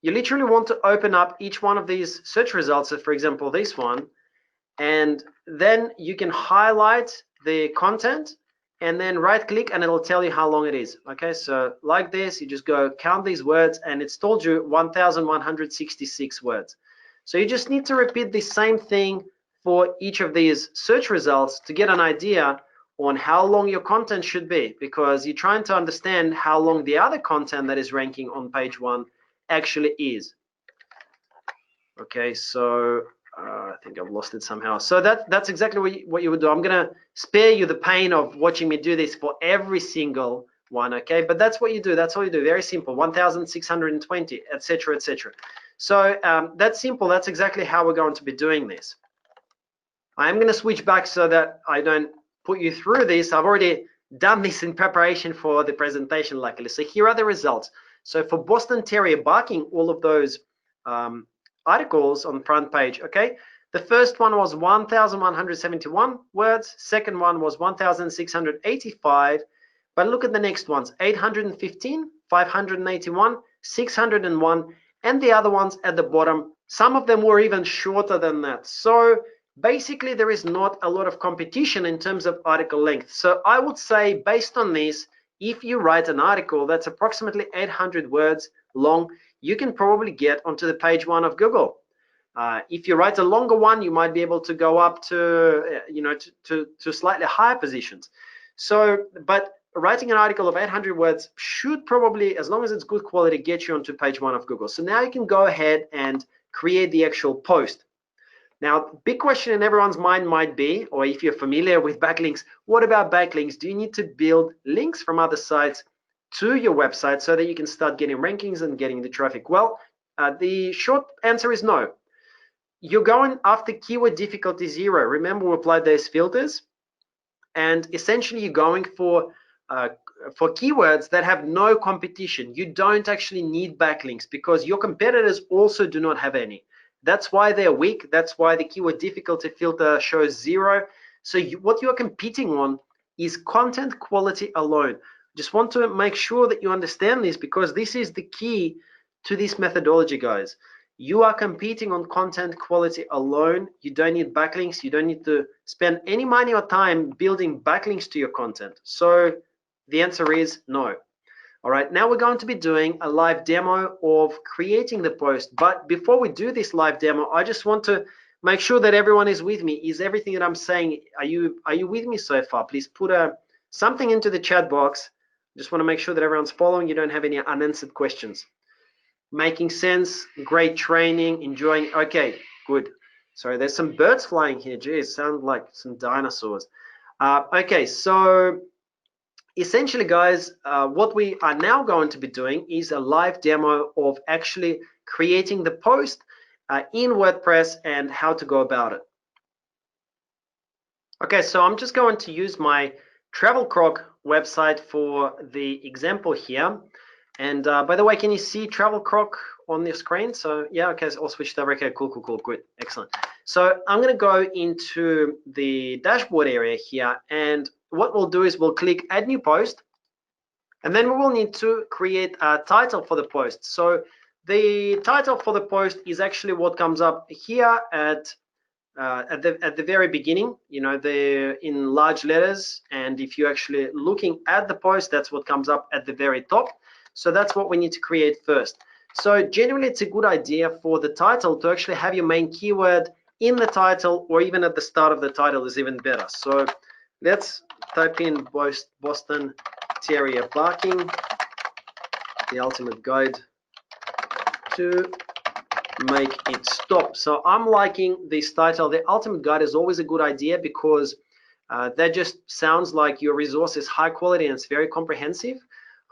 you literally want to open up each one of these search results. So for example, this one, and then you can highlight the content and then right click and it'll tell you how long it is. Okay, so like this, you just go count these words and it's told you 1,166 words. So you just need to repeat the same thing for each of these search results to get an idea on how long your content should be, because you're trying to understand how long the other content that is ranking on page 1 actually is. Okay, so I think I've lost it somehow. So that's exactly what you would do. I'm gonna spare you the pain of watching me do this for every single one, okay? But that's what you do. That's all you do. Very simple. 1,620, etc., etc. So that's simple. That's exactly how we're going to be doing this. I'm going to switch back so that I don't put you through this. I've already done this in preparation for the presentation, luckily. So here are the results. So for Boston Terrier barking, all of those articles on the front page, okay, The first one was 1,171 words. Second one was 1,685. But look at the next ones: 815, 581, 601, and the other ones at the bottom. Some of them were even shorter than that. So basically, there is not a lot of competition in terms of article length. So I would say, based on this, if you write an article that's approximately 800 words long, you can probably get onto the page 1 of Google. If you write a longer one, you might be able to go up to, to slightly higher positions. So, but writing an article of 800 words should probably, as long as it's good quality, get you onto page 1 of Google. So now you can go ahead and create the actual post. Now, big question in everyone's mind might be, or if you're familiar with backlinks, what about backlinks? Do you need to build links from other sites to your website so that you can start getting rankings and getting the traffic? Well, the short answer is no. You're going after keyword difficulty 0. Remember, we applied those filters, and essentially you're going for keywords that have no competition. You don't actually need backlinks because your competitors also do not have any. That's why they're weak. That's why the keyword difficulty filter shows 0. So what you're competing on is content quality alone. Just want to make sure that you understand this, because this is the key to this methodology, guys. You are competing on content quality alone. You don't need backlinks. You don't need to spend any money or time building backlinks to your content. So the answer is no. All right, now we're going to be doing a live demo of creating the post. But before we do this live demo, I just want to make sure that everyone is with me. Is everything that I'm saying, are you with me so far? Please put something into the chat box. Just want to make sure that everyone's following. You don't have any unanswered questions. Making sense? Great training, enjoying. Okay, good. Sorry, there's some birds flying here. Geez, sound like some dinosaurs. Okay, so essentially, guys, what we are now going to be doing is a live demo of actually creating the post in WordPress and how to go about it. Okay, so I'm just going to use my TravelCroc website for the example here. And by the way, can you see TravelCroc on the screen? So yeah, okay, so I'll switch that. Okay, cool, good, excellent. So I'm gonna go into the dashboard area here, and what we'll do is we'll click Add New Post, and then we will need to create a title for the post. So the title for the post is actually what comes up here at the very beginning, in large letters. And if you're actually looking at the post, that's what comes up at the very top. So that's what we need to create first. So generally, it's a good idea for the title to actually have your main keyword in the title, or even at the start of the title is even better. So let's type in Boston Terrier Barking, the ultimate guide to make it stop. So I'm liking this title. The ultimate guide is always a good idea, because that just sounds like your resource is high quality and it's very comprehensive.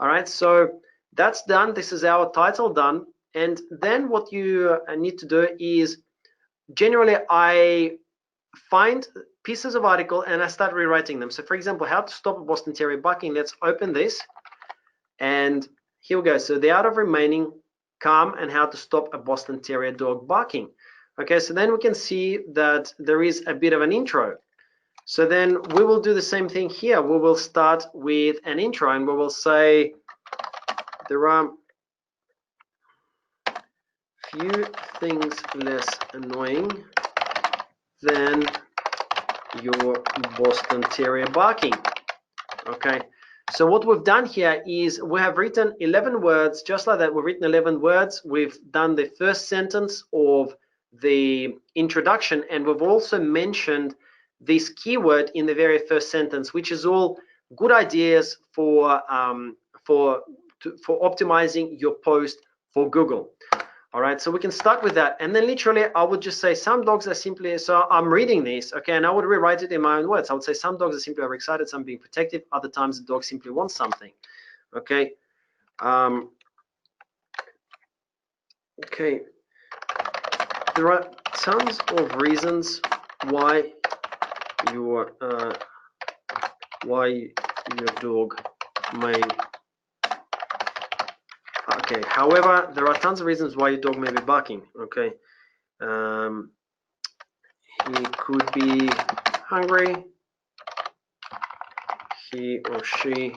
All right, so that's done. This is our title done. And then what you need to do is, generally I find pieces of article and I start rewriting them. So for example, how to stop a Boston Terrier barking. Let's open this, and here we go. So the art of remaining calm and how to stop a Boston Terrier dog barking. Okay, so then we can see that there is a bit of an intro. So then we will do the same thing here. We will start with an intro, and we will say there are few things less annoying than your Boston Terrier barking. Okay, so what we've done here is we have written 11 words, just like that. We've written 11 words. We've done the first sentence of the introduction, and we've also mentioned this keyword in the very first sentence, which is all good ideas for optimizing your post for Google. All right, so we can start with that. And then literally, I would just say some dogs are simply, so I'm reading this, okay, and I would rewrite it in my own words. I would say some dogs are simply overexcited, some being protective, other times the dog simply wants something, okay. Okay, there are tons of reasons why your dog may. Okay, however, there are tons of reasons why your dog may be barking, okay. He could be hungry. He or she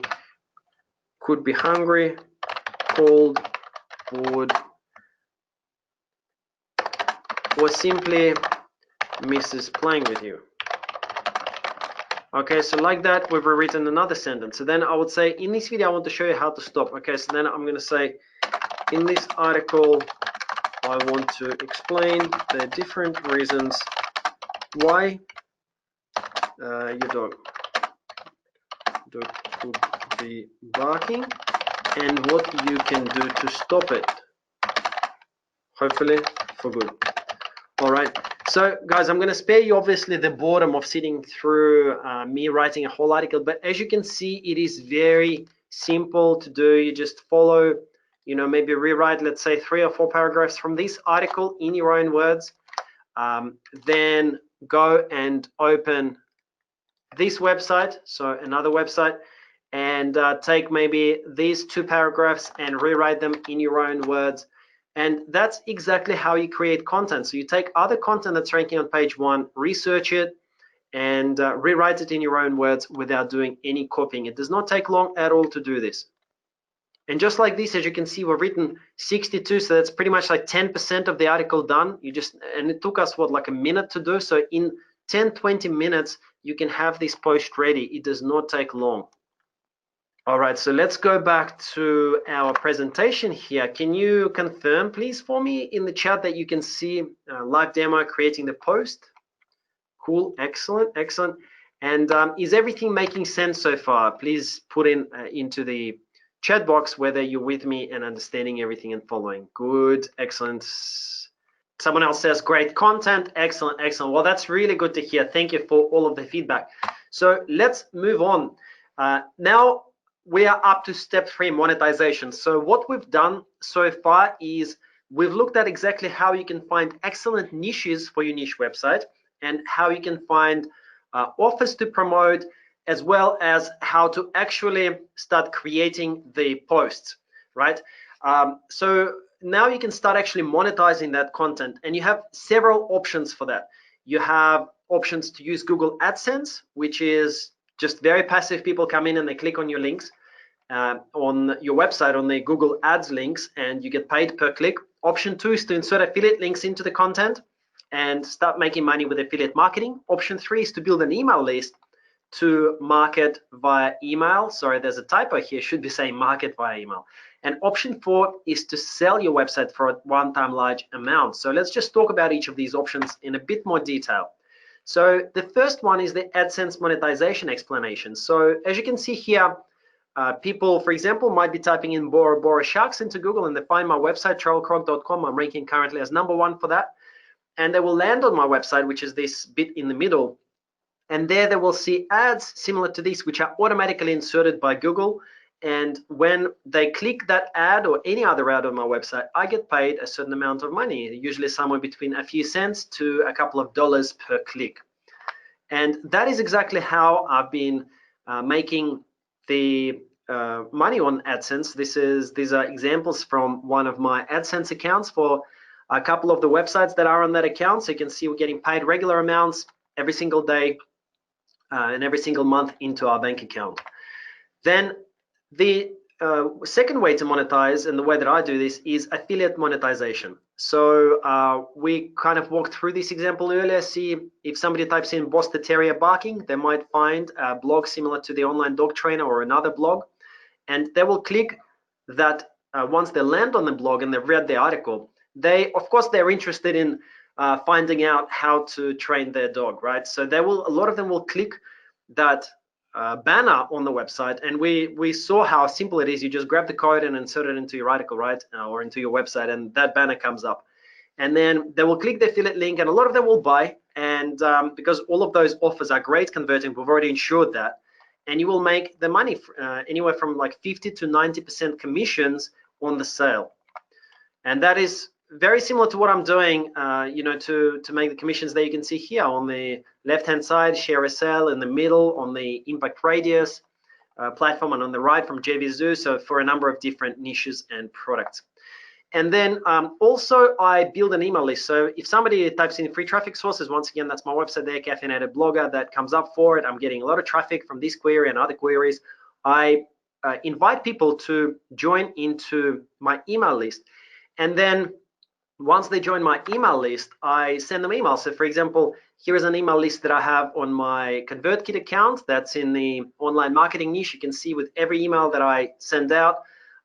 could be hungry, cold, bored, or simply misses playing with you. Okay, so like that, we've rewritten another sentence. So then I would say, in this video, I want to show you how to stop. Okay, so then I'm going to say, in this article, I want to explain the different reasons why your dog could be barking and what you can do to stop it, hopefully for good. All right, so guys, I'm going to spare you obviously the boredom of sitting through me writing a whole article, but as you can see, it is very simple to do. You just follow, you know, maybe rewrite, let's say 3 or 4 paragraphs from this article in your own words, then go and open this website, so another website, and take maybe these 2 paragraphs and rewrite them in your own words. And that's exactly how you create content. So you take other content that's ranking on page 1, research it, and rewrite it in your own words without doing any copying. It does not take long at all to do this. And just like this, as you can see, we've written 62, so that's pretty much like 10% of the article done. And it took us, what, like a minute to do? So in 10-20 minutes, you can have this post ready. It does not take long. All right, so let's go back to our presentation here. Can you confirm, please, for me in the chat that you can see live demo creating the post? Cool, excellent, excellent. And is everything making sense so far? Please put in into the chat box whether you're with me and understanding everything and following. Good, excellent. Someone else says great content. Excellent, excellent. Well, that's really good to hear. Thank you for all of the feedback. So let's move on. Now we are up to step 3, monetization. So what we've done so far is we've looked at exactly how you can find excellent niches for your niche website and how you can find offers to promote, as well as how to actually start creating the posts, right? So now you can start actually monetizing that content, and you have several options for that. You have options to use Google AdSense, which is just very passive. People come in and they click on your links on your website, on the Google Ads links, and you get paid per click. Option 2 is to insert affiliate links into the content and start making money with affiliate marketing. Option 3 is to build an email list to market via email. Sorry, there's a typo here, should be saying market via email. And option 4 is to sell your website for a one-time large amount. So let's just talk about each of these options in a bit more detail. So the first one is the AdSense monetization explanation. So as you can see here, people, for example, might be typing in Bora Bora Sharks into Google, and they find my website, travelkronk.com. I'm ranking currently as #1 for that. And they will land on my website, which is this bit in the middle. And there they will see ads similar to this, which are automatically inserted by Google. And when they click that ad or any other ad on my website, I get paid a certain amount of money, usually somewhere between a few cents to a couple of dollars per click. And that is exactly how I've been making the money on AdSense. These are examples from one of my AdSense accounts for a couple of the websites that are on that account. So you can see we're getting paid regular amounts every single day and every single month into our bank account. Then the second way to monetize, and the way that I do this, is affiliate monetization. So we kind of walked through this example earlier. See, if somebody types in Boston Terrier barking, they might find a blog similar to the Online Dog Trainer or another blog, and they will click that. Once they land on the blog and they've read the article, of course they're interested in finding out how to train their dog, right? So a lot of them will click that banner on the website, and we saw how simple it is. You just grab the code and insert it into your article, right, or into your website, and that banner comes up. And then they will click the affiliate link, and a lot of them will buy. And because all of those offers are great converting, we've already ensured that, and you will make the money anywhere from like 50 to 90% commissions on the sale. And that is very similar to what I'm doing, to make the commissions that you can see here on the left-hand side, Share a Sale, in the middle on the Impact Radius platform, and on the right from JVZoo, so for a number of different niches and products. And then also I build an email list. So if somebody types in free traffic sources, once again, that's my website there, Caffeinated Blogger, that comes up for it. I'm getting a lot of traffic from this query and other queries. I invite people to join into my email list. And then once they join my email list, I send them emails. So for example, here is an email list that I have on my ConvertKit account. That's in the online marketing niche. You can see with every email that I send out,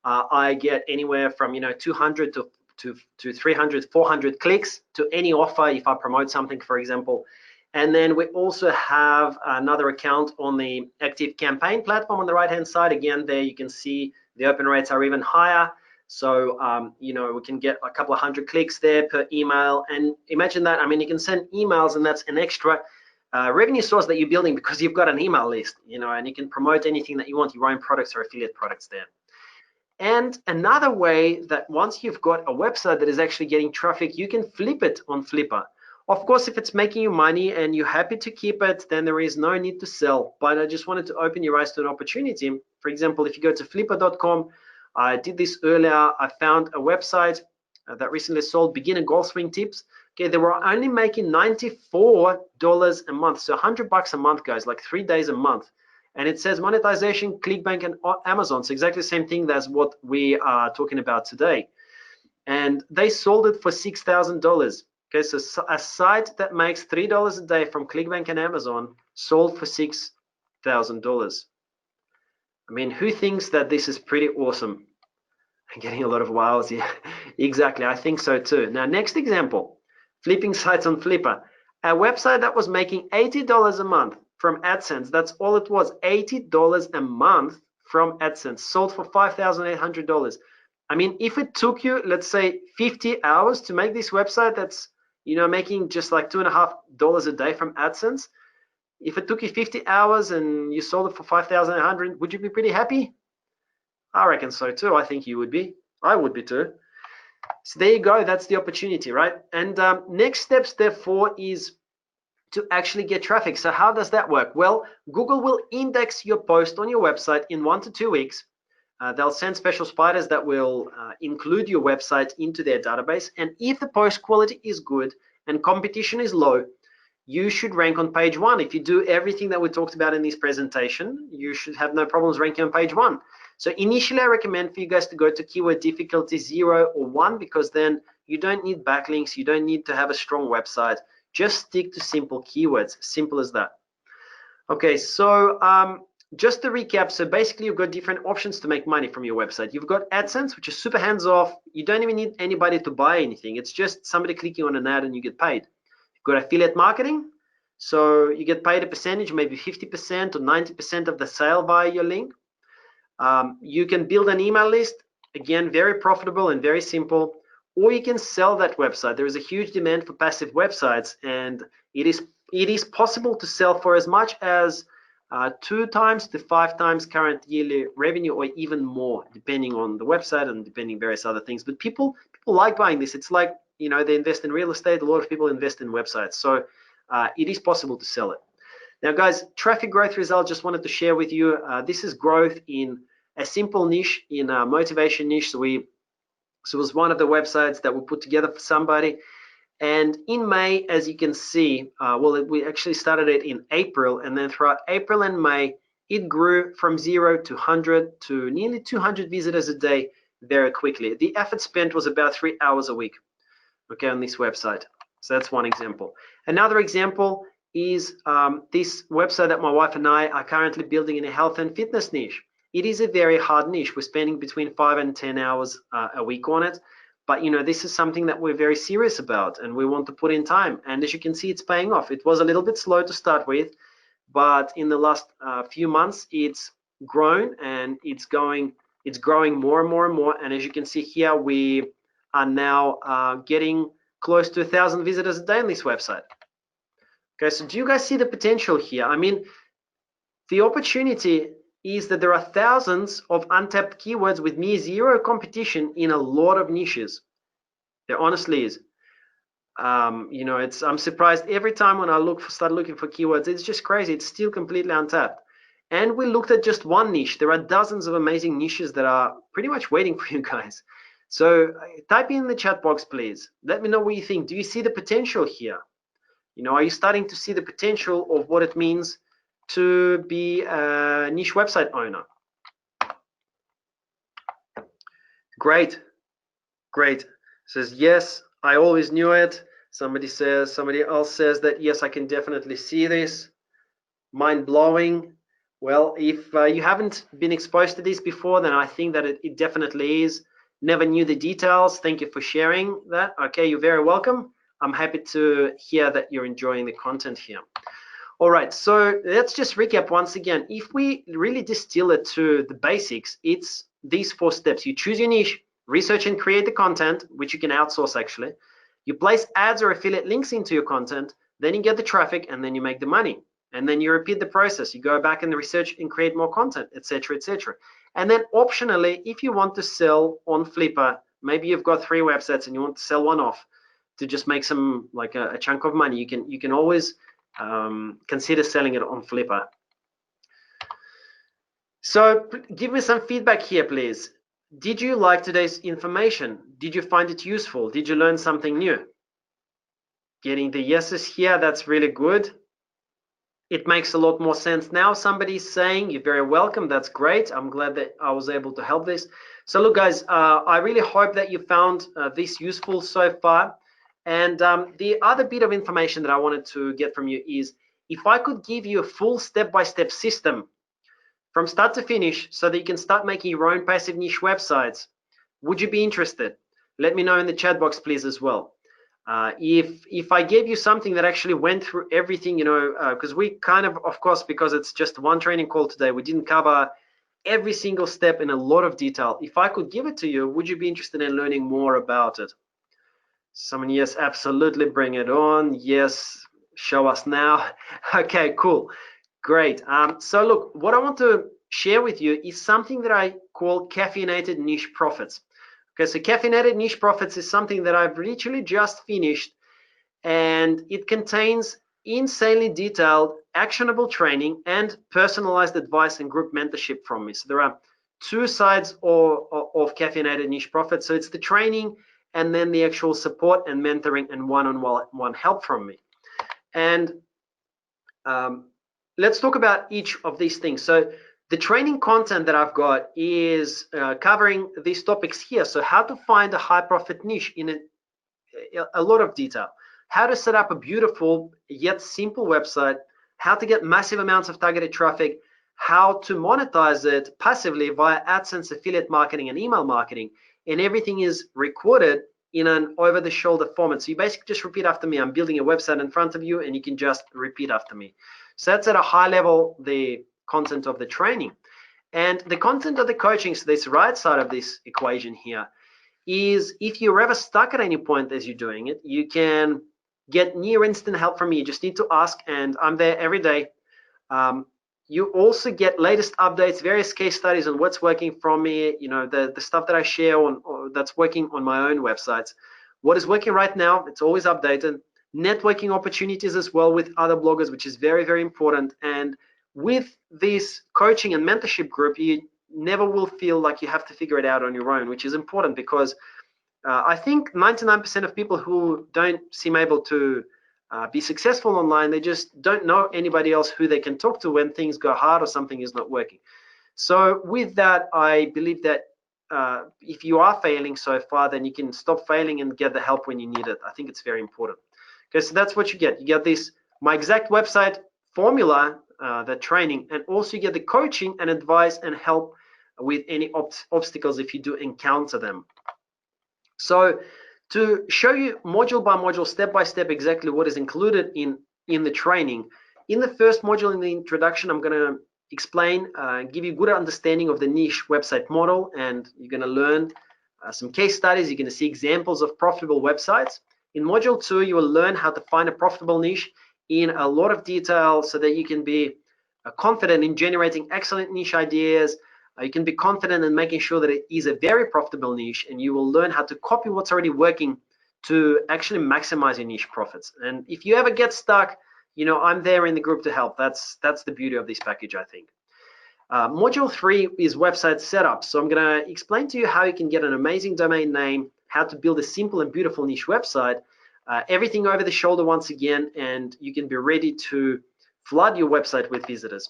I get anywhere from 200 to 300, 400 clicks to any offer if I promote something, for example. And then we also have another account on the Active Campaign platform on the right-hand side. Again, there you can see the open rates are even higher. So, we can get a couple of hundred clicks there per email. And imagine that, I mean, you can send emails and that's an extra revenue source that you're building because you've got an email list, and you can promote anything that you want, your own products or affiliate products there. And another way that once you've got a website that is actually getting traffic, you can flip it on Flippa. Of course, if it's making you money and you're happy to keep it, then there is no need to sell. But I just wanted to open your eyes to an opportunity. For example, if you go to flippa.com, I did this earlier. I found a website that recently sold beginner golf swing tips. Okay, they were only making $94 a month, so $100 a month, guys, like 3 days a month. And it says monetization, ClickBank, and Amazon. So exactly the same thing as what we are talking about today. And they sold it for $6,000. Okay, so a site that makes $3 a day from ClickBank and Amazon sold for $6,000. I mean, who thinks that this is pretty awesome? I'm getting a lot of wows here. Exactly, I think so too. Now, next example, flipping sites on Flippa. A website that was making $80 a month from AdSense, that's all it was, $80 a month from AdSense, sold for $5,800. I mean, if it took you, let's say, 50 hours to make this website that's, making just like $2.50 a day from AdSense, if it took you 50 hours and you sold it for $5,800, would you be pretty happy? I reckon so too. I think you would be. I would be too. So there you go. That's the opportunity, right? And next steps, therefore, is to actually get traffic. So how does that work? Well, Google will index your post on your website in 1 to 2 weeks. They'll send special spiders that will include your website into their database. And if the post quality is good and competition is low, you should rank on page 1. If you do everything that we talked about in this presentation, you should have no problems ranking on page 1. So initially, I recommend for you guys to go to keyword difficulty 0 or 1, because then you don't need backlinks. You don't need to have a strong website. Just stick to simple keywords. Simple as that. Okay, so just to recap, so basically you've got different options to make money from your website. You've got AdSense, which is super hands-off. You don't even need anybody to buy anything. It's just somebody clicking on an ad and you get paid. You've got affiliate marketing. So you get paid a percentage, maybe 50% or 90% of the sale via your link. You can build an email list, again, very profitable and very simple, or you can sell that website. There is a huge demand for passive websites, and it is possible to sell for as much as 2 times to 5 times current yearly revenue, or even more, depending on the website and depending various other things. But people like buying this. It's like, they invest in real estate. A lot of people invest in websites. So it is possible to sell it. Now, guys, traffic growth result, just wanted to share with you. This is growth in a simple niche, in a motivation niche. So it was one of the websites that we put together for somebody. And in May, as you can see, we actually started it in April, and then throughout April and May, it grew from 0 to 100 to nearly 200 visitors a day very quickly. The effort spent was about 3 hours a week, okay, on this website. So that's one example. Another example is this website that my wife and I are currently building in a health and fitness niche. It is a very hard niche. We're spending between 5 and 10 hours a week on it. But this is something that we're very serious about, and we want to put in time. And as you can see, it's paying off. It was a little bit slow to start with, but in the last few months, it's grown and it's growing more and more and more. And as you can see here, we are now getting close to 1,000 visitors a day on this website. Okay, so do you guys see the potential here? I mean, the opportunity is that there are thousands of untapped keywords with near zero competition in a lot of niches. There honestly is. I'm surprised every time when I start looking for keywords. It's just crazy. It's still completely untapped. And we looked at just one niche. There are dozens of amazing niches that are pretty much waiting for you guys. So type in the chat box, please. Let me know what you think. Do you see the potential here? You know, are you starting to see the potential of what it means to be a niche website owner? Great, great. Says, yes, I always knew it. Somebody else says that, yes, I can definitely see this. Mind blowing. Well, if you haven't been exposed to this before, then I think that it definitely is. Never knew the details. Thank you for sharing that. Okay, you're very welcome. I'm happy to hear that you're enjoying the content here. All right, so let's just recap once again. If we really distill it to the basics, it's these 4 steps. You choose your niche, research and create the content, which you can outsource actually. You place ads or affiliate links into your content, then you get the traffic, and then you make the money. And then you repeat the process. You go back and research and create more content, etc., etc. And then optionally, if you want to sell on Flippa, maybe you've got 3 websites and you want to sell one off to just make some, like a chunk of money, you can always consider selling it on Flippa. So give me some feedback here, please. Did you like today's information? Did you find it useful? Did you learn something new? Getting the yeses here, that's really good. It makes a lot more sense now. Somebody's saying you're very welcome. That's great. I'm glad that I was able to help this. So look, guys, I really hope that you found this useful so far. And the other bit of information that I wanted to get from you is, if I could give you a full step-by-step system from start to finish so that you can start making your own passive niche websites, would you be interested? Let me know in the chat box, please, as well. If I gave you something that actually went through everything, you know, because we kind of course, because it's just one training call today, we didn't cover every single step in a lot of detail. If I could give it to you, would you be interested in learning more about it? Someone, yes, absolutely, bring it on. Yes, show us now. Okay, cool, great. So look, what I want to share with you is something that I call caffeinated niche profits. Okay, so caffeinated niche profits is something that I've literally just finished, and it contains insanely detailed, actionable training and personalized advice and group mentorship from me. So there are 2 sides of caffeinated niche profits. So it's the training and then the actual support and mentoring and one-on-one help from me. And let's talk about each of these things. So the training content that I've got is covering these topics here. So how to find a high profit niche in a lot of detail, how to set up a beautiful yet simple website, how to get massive amounts of targeted traffic, how to monetize it passively via AdSense, affiliate marketing, and email marketing. And everything is recorded in an over-the-shoulder format. So you basically just repeat after me. I'm building a website in front of you, and you can just repeat after me. So that's at a high level the content of the training. And the content of the coaching, so this right side of this equation here, is if you're ever stuck at any point as you're doing it, you can get near instant help from me. You just need to ask, and I'm there every day. You also get latest updates, various case studies on what's working from me, you know, the stuff that I share on, or that's working on my own websites. What is working right now, it's always updated. Networking opportunities as well with other bloggers, which is very, very important. And with this coaching and mentorship group, you never will feel like you have to figure it out on your own, which is important, because I think 99% of people who don't seem able to be successful online, they just don't know anybody else who they can talk to when things go hard or something is not working. So with that, I believe that if you are failing so far, then you can stop failing and get the help when you need it. I think it's very important. Okay, so that's what you get. You get this, my exact website formula, the training, and also you get the coaching and advice and help with any obstacles if you do encounter them. So to show you module by module, step by step, exactly what is included in the training, in the first module, in the introduction, I'm going to explain, give you a good understanding of the niche website model, and you're going to learn some case studies. You're going to see examples of profitable websites. In module 2, you will learn how to find a profitable niche in a lot of detail so that you can be confident in generating excellent niche ideas. You can be confident in making sure that it is a very profitable niche, and you will learn how to copy what's already working to actually maximize your niche profits. And if you ever get stuck, you know, I'm there in the group to help. That's the beauty of this package, I think. Module 3 is website setup. So I'm going to explain to you how you can get an amazing domain name, how to build a simple and beautiful niche website, everything over the shoulder once again, and you can be ready to flood your website with visitors.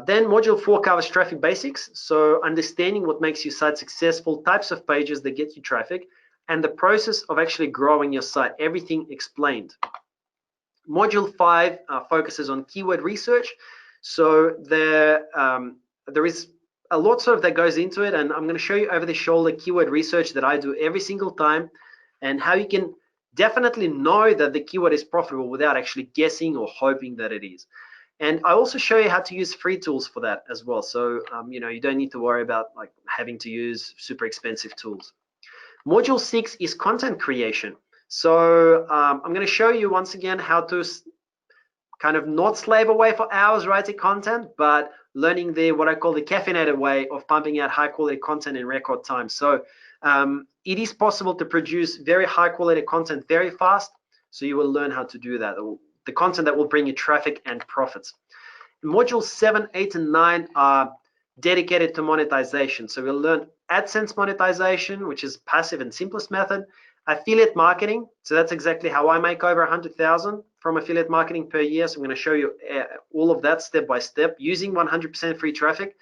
Then module 4 covers traffic basics. So understanding what makes your site successful, types of pages that get you traffic, and the process of actually growing your site, everything explained. Module 5 focuses on keyword research. So there is a lot sort of that goes into it, and I'm going to show you over the shoulder keyword research that I do every single time, and how you can definitely know that the keyword is profitable without actually guessing or hoping that it is. And I also show you how to use free tools for that as well. So you know, you don't need to worry about like having to use super expensive tools. Module 6 is content creation. So I'm going to show you once again how to kind of not slave away for hours writing content, but learning the what I call the caffeinated way of pumping out high quality content in record time. So it is possible to produce very high quality content very fast. So you will learn how to do that. The content that will bring you traffic and profits. Modules 7, 8, and 9 are dedicated to monetization. So we'll learn AdSense monetization, which is passive and simplest method, affiliate marketing. So that's exactly how I make over 100,000 from affiliate marketing per year. So I'm going to show you all of that step by step using 100% free traffic.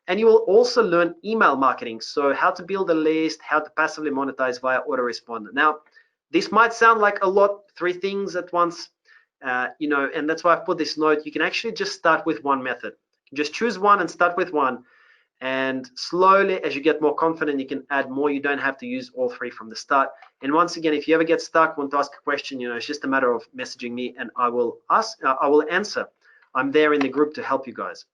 And you will also learn email marketing. So how to build a list, how to passively monetize via autoresponder. Now, this might sound like a lot, 3 things at once, you know, and that's why I've put this note. You can actually just start with one method. Just choose one and start with one. And slowly, as you get more confident, you can add more. You don't have to use all 3 from the start. And once again, if you ever get stuck, want to ask a question, you know, it's just a matter of messaging me and I will answer. I'm there in the group to help you guys.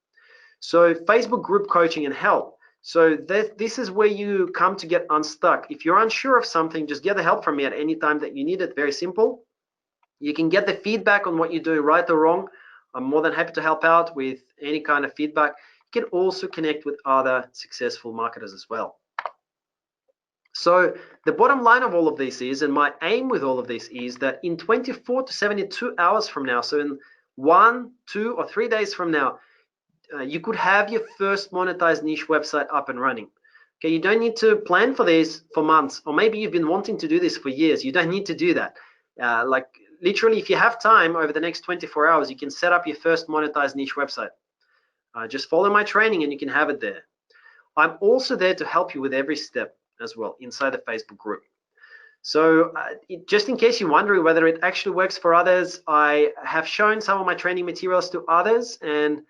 So Facebook group coaching and help. So this is where you come to get unstuck. If you're unsure of something, just get the help from me at any time that you need it. Very simple. You can get the feedback on what you're doing right or wrong. I'm more than happy to help out with any kind of feedback. You can also connect with other successful marketers as well. So the bottom line of all of this is, and my aim with all of this is that in 24 to 72 hours from now, so in 1, 2, or 3 days from now, you could have your first monetized niche website up and running. Okay, you don't need to plan for this for months, or maybe you've been wanting to do this for years. You don't need to do that. Like literally, if you have time over the next 24 hours, you can set up your first monetized niche website. Just follow my training and you can have it there. I'm also there to help you with every step as well inside the Facebook group. So just in case you're wondering whether it actually works for others, I have shown some of my training materials to others, and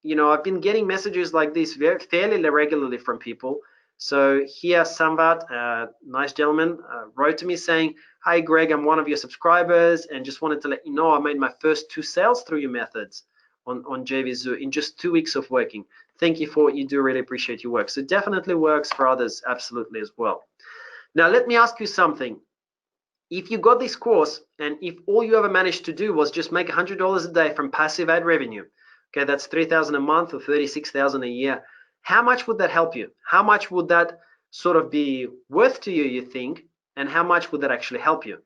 you know, I've been getting messages like this fairly regularly from people. So here, Samvat, nice gentleman, wrote to me saying, "Hi Greg, I'm one of your subscribers and just wanted to let you know I made my first 2 sales through your methods on JVZoo in just 2 weeks of working. Thank you for what you do, really appreciate your work." So it definitely works for others, absolutely as well. Now let me ask you something. If you got this course and if all you ever managed to do was just make $100 a day from passive ad revenue, okay, that's $3,000 a month or $36,000 a year, how much would that help you? How much would that sort of be worth to you, you think, and how much would that actually help you?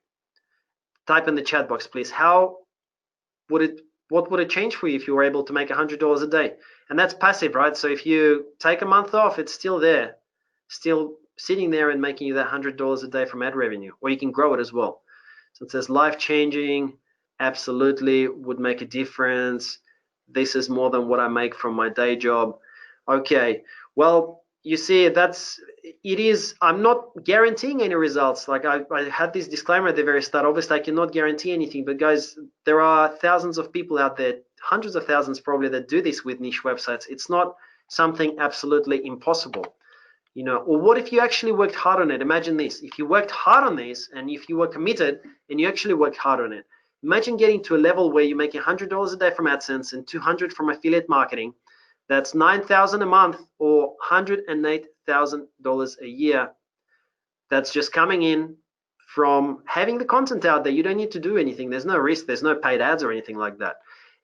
Type in the chat box, please. What would it change for you if you were able to make $100 a day? And that's passive, right? So if you take a month off, it's still there, still sitting there and making you that $100 a day from ad revenue, or you can grow it as well. So it says life-changing, absolutely would make a difference. This is more than what I make from my day job. Okay, well, you see, I'm not guaranteeing any results. Like I had this disclaimer at the very start. Obviously, I cannot guarantee anything, but guys, there are thousands of people out there, hundreds of thousands probably, that do this with niche websites. It's not something absolutely impossible. You know, or what if you actually worked hard on it? Imagine this. If you worked hard on this and if you were committed and you actually worked hard on it, imagine getting to a level where you're making $100 a day from AdSense and $200 from affiliate marketing. That's $9,000 a month or $108,000 a year. That's just coming in from having the content out there. You don't need to do anything. There's no risk. There's no paid ads or anything like that.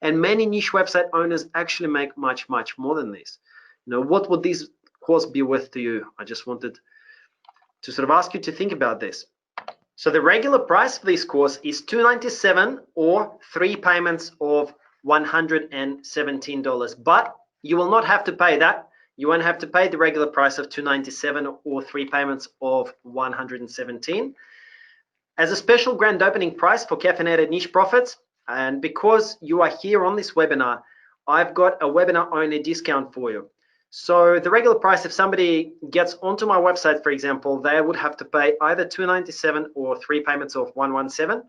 And many niche website owners actually make much, much more than this. You know, what would this course be worth to you? I just wanted to sort of ask you to think about this. So the regular price for this course is $297 or 3 payments of $117. But You will not have to pay that. You won't have to pay the regular price of $297 or 3 payments of $117. As a special grand opening price for Caffeinated Niche Profits, and because you are here on this webinar, I've got a webinar only discount for you. So the regular price, if somebody gets onto my website, for example, they would have to pay either $297 or 3 payments of $117.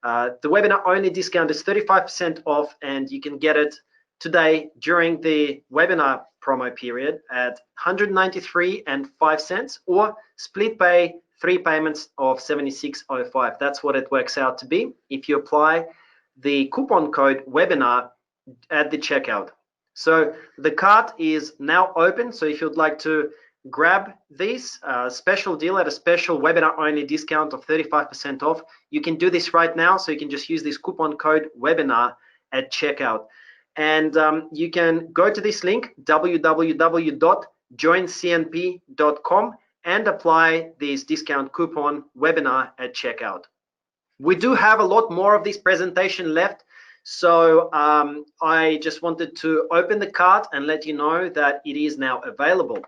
The webinar only discount is 35% off, and you can get it today during the webinar promo period at $193.05 or split pay 3 payments of $76.05. That's what it works out to be if you apply the coupon code webinar at the checkout. So the cart is now open. So if you'd like to grab this special deal at a special webinar only discount of 35% off, you can do this right now. So you can just use this coupon code webinar at checkout. And you can go to this link, www.joincnp.com, and apply this discount coupon webinar at checkout. We do have a lot more of this presentation left. So I just wanted to open the cart and let you know that it is now available.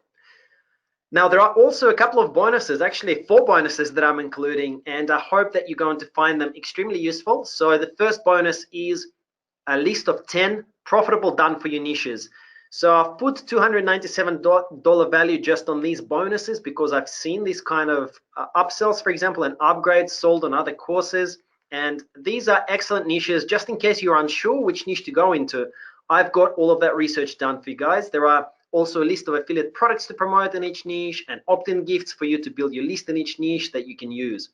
Now, there are also a couple of bonuses, actually 4 bonuses that I'm including, and I hope that you're going to find them extremely useful. So the first bonus is a list of 10 profitable done for you niches. So I've put $297 value just on these bonuses because I've seen these kind of upsells, for example, and upgrades sold on other courses. And these are excellent niches. Just in case you're unsure which niche to go into, I've got all of that research done for you guys. There are also a list of affiliate products to promote in each niche and opt-in gifts for you to build your list in each niche that you can use.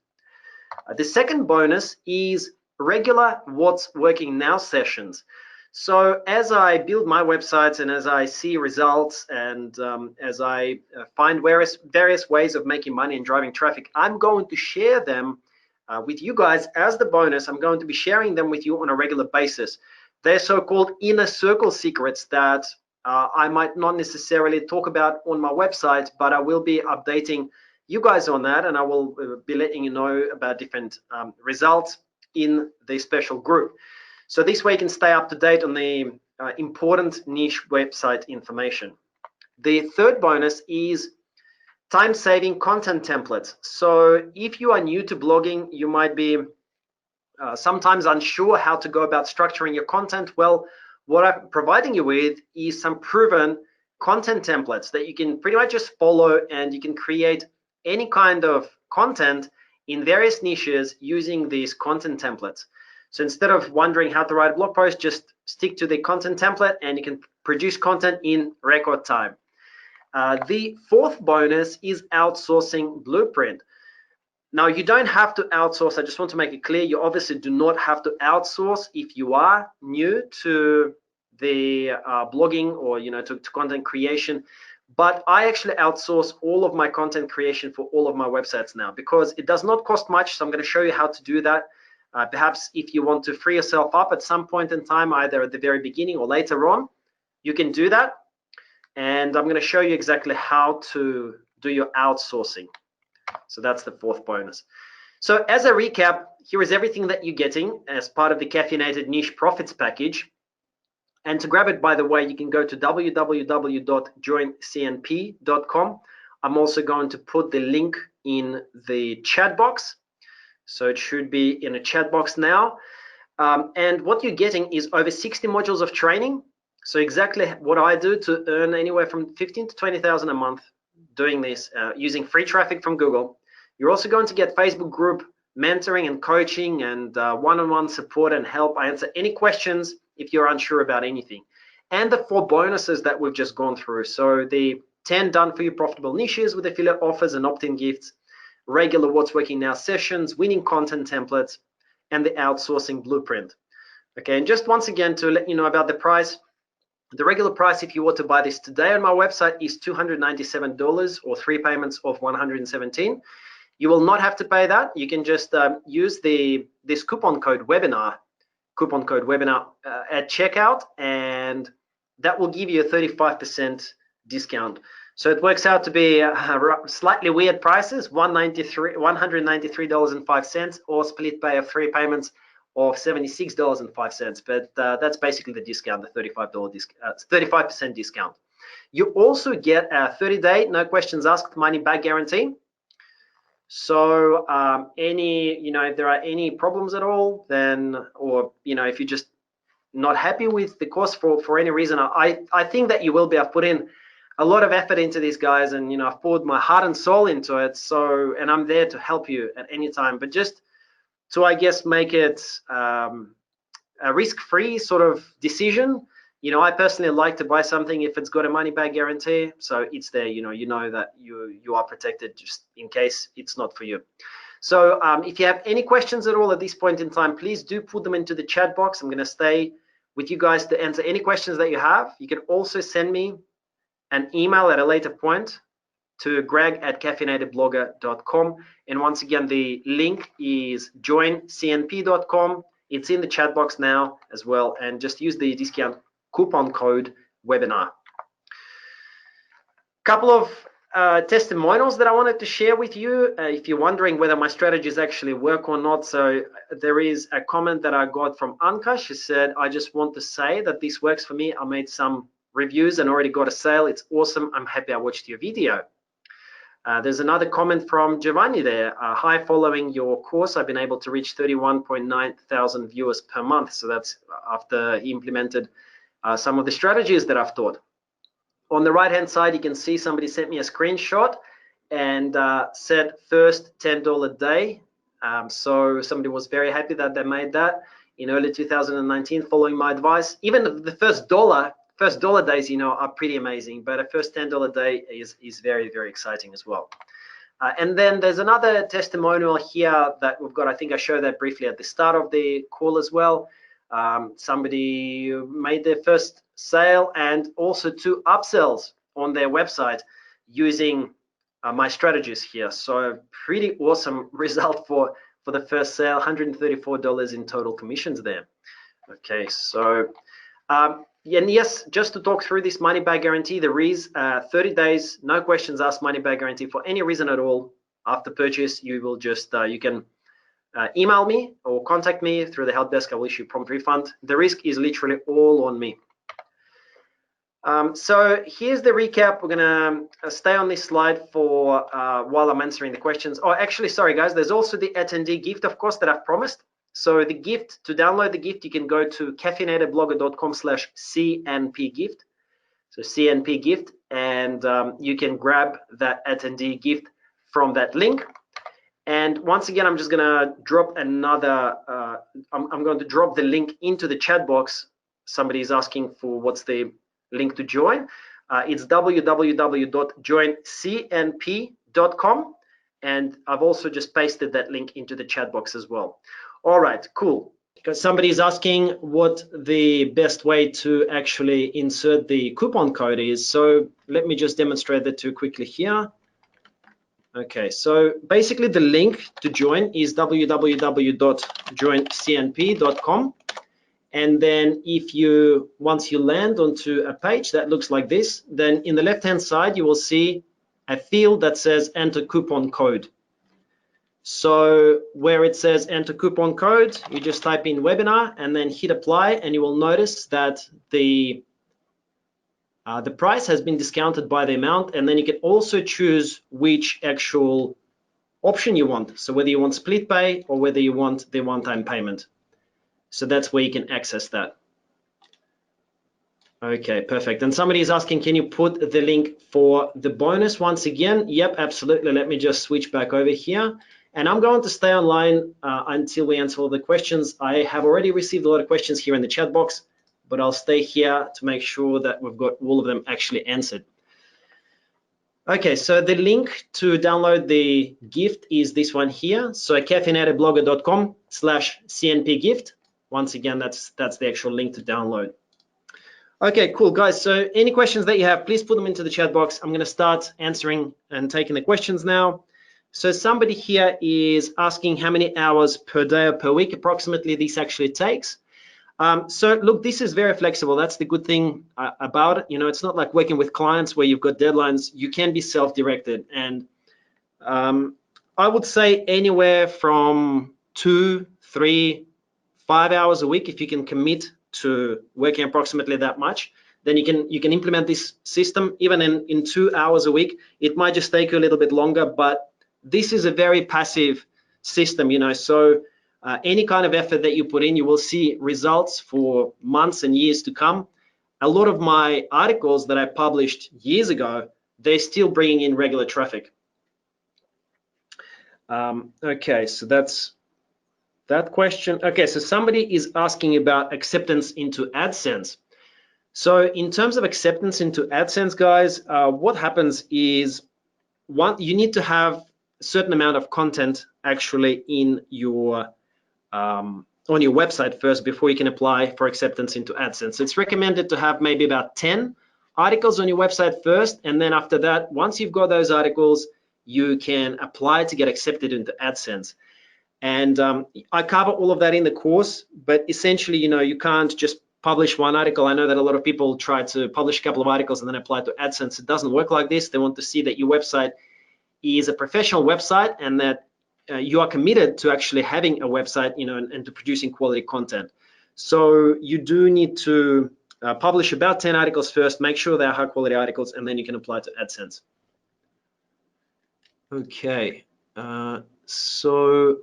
The second bonus is regular What's Working Now sessions. So as I build my websites and as I see results and as I find various ways of making money and driving traffic, I'm going to share them with you guys as the bonus. I'm going to be sharing them with you on a regular basis. They're so-called inner circle secrets that I might not necessarily talk about on my website, but I will be updating you guys on that, and I will be letting you know about different results in the special group. So this way you can stay up to date on the important niche website information. The third bonus is time-saving content templates. So if you are new to blogging, you might be sometimes unsure how to go about structuring your content. Well, what I'm providing you with is some proven content templates that you can pretty much just follow, and you can create any kind of content in various niches using these content templates. So instead of wondering how to write a blog post, just stick to the content template and you can produce content in record time. The fourth bonus is outsourcing blueprint. Now, you don't have to outsource. I just want to make it clear, you obviously do not have to outsource if you are new to the blogging or to content creation. But I actually outsource all of my content creation for all of my websites now because it does not cost much. So I'm going to show you how to do that. Perhaps if you want to free yourself up at some point in time, either at the very beginning or later on, you can do that. And I'm going to show you exactly how to do your outsourcing. So that's the fourth bonus. So as a recap, here is everything that you're getting as part of the Caffeinated Niche Profits package. And to grab it, by the way, you can go to www.joincnp.com. I'm also going to put the link in the chat box. So it should be in a chat box now. And what you're getting is over 60 modules of training. So exactly what I do to earn anywhere from 15 to 20,000 a month doing this using free traffic from Google. You're also going to get Facebook group mentoring and coaching and one-on-one support and help. I answer any questions if you're unsure about anything. And the 4 bonuses that we've just gone through. So the 10 done for you profitable niches with affiliate offers and opt-in gifts, regular What's Working Now sessions, winning content templates, and the outsourcing blueprint. Okay, and just once again to let you know about the price, the regular price if you were to buy this today on my website is $297 or 3 payments of $117. You will not have to pay that. You can just use this coupon code webinar at checkout, and that will give you a 35% discount. So it works out to be slightly weird prices, $193.05 or split pay of 3 payments of $76.05, but that's basically the discount, the $35 discount. You also get a 30-day, no questions asked, money back guarantee. So if there are any problems at all, then, or if you're just not happy with the course for any reason, I think that you will be. I've put in a lot of effort into these guys, and I've poured my heart and soul into it. So, and I'm there to help you at any time. But just to, I guess, make it a risk-free sort of decision. I personally like to buy something if it's got a money-back guarantee, so it's there. You know that you are protected just in case it's not for you. So if you have any questions at all at this point in time, please do put them into the chat box. I'm going to stay with you guys to answer any questions that you have. You can also send me an email at a later point to greg@caffeinatedblogger.com. And once again, the link is joincnp.com. It's in the chat box now as well. And just use the discount coupon code webinar. Couple of testimonials that I wanted to share with you if you're wondering whether my strategies actually work or not. So there is a comment that I got from Anka. She said, I just want to say that this works for me. I made some reviews and already got a sale. It's awesome. I'm happy I watched your video. There's another comment from Giovanni there. Hi, following your course, I've been able to reach 31.9 thousand viewers per month. So that's after he implemented some of the strategies that I've taught. On the right-hand side, you can see somebody sent me a screenshot and said first $10 day. So somebody was very happy that they made that in early 2019 following my advice. Even the first dollar days, are pretty amazing, but a first $10 day is very, very exciting as well. And then there's another testimonial here that we've got. I think I showed that briefly at the start of the call as well. Somebody made their first sale and also 2 upsells on their website using my strategies here. So pretty awesome result for the first sale, $134 in total commissions there. Okay, so and yes, just to talk through this money back guarantee, there is 30 days, no questions asked money back guarantee for any reason at all. After purchase, you will just, you can email me or contact me through the help desk. I will issue prompt refund. The risk is literally all on me. So here's the recap. We're gonna stay on this slide for while I'm answering the questions. Oh, actually, sorry guys, there's also the attendee gift, of course, that I've promised. So the gift, to download the gift, you can go to caffeinatedblogger.com/CNP gift. So CNP gift, and you can grab that attendee gift from that link. And once again, I'm just gonna drop another, I'm going to drop the link into the chat box. Somebody is asking for what's the link to join. It's www.joincnp.com. And I've also just pasted that link into the chat box as well. All right, cool. Because somebody is asking what the best way to actually insert the coupon code is. So let me just demonstrate that too quickly here. Okay, so basically the link to join is www.joincnp.com. And then once you land onto a page that looks like this, then in the left-hand side, you will see a field that says enter coupon code. So where it says enter coupon code, you just type in webinar and then hit apply, and you will notice that the price has been discounted by the amount, and then you can also choose which actual option you want. So whether you want split pay or whether you want the one-time payment. So that's where you can access that. Okay, perfect. And somebody is asking, can you put the link for the bonus once again? Yep, absolutely. Let me just switch back over here. And I'm going to stay online until we answer all the questions. I have already received a lot of questions here in the chat box, but I'll stay here to make sure that we've got all of them actually answered. Okay, so the link to download the gift is this one here. So caffeinatedblogger.com/CNP gift. Once again, that's the actual link to download. Okay, cool, guys. So any questions that you have, please put them into the chat box. I'm going to start answering and taking the questions now. So somebody here is asking how many hours per day or per week approximately this actually takes. So look, this is very flexible. That's the good thing about it. It's not like working with clients where you've got deadlines. You can be self-directed. And I would say anywhere from 2, 3, 5 hours a week, if you can commit to working approximately that much, then you can implement this system even in 2 hours a week. It might just take you a little bit longer, but this is a very passive system, you know, so any kind of effort that you put in, you will see results for months and years to come. A lot of my articles that I published years ago, they're still bringing in regular traffic. Okay, so that's that question. Okay, so somebody is asking about acceptance into AdSense. So in terms of acceptance into AdSense, guys, what happens is, one, you need to have a certain amount of content actually in your on your website first before you can apply for acceptance into AdSense. It's recommended to have maybe about 10 articles on your website first, and then after that, once you've got those articles, you can apply to get accepted into AdSense. And I cover all of that in the course, but essentially, you know, you can't just publish one article. I know that a lot of people try to publish a couple of articles and then apply to AdSense. It doesn't work like this. They want to see that your website is a professional website and that you are committed to actually having a website, you know, and to producing quality content. So you do need to publish about 10 articles first, make sure they're high quality articles, and then you can apply to AdSense. Okay, so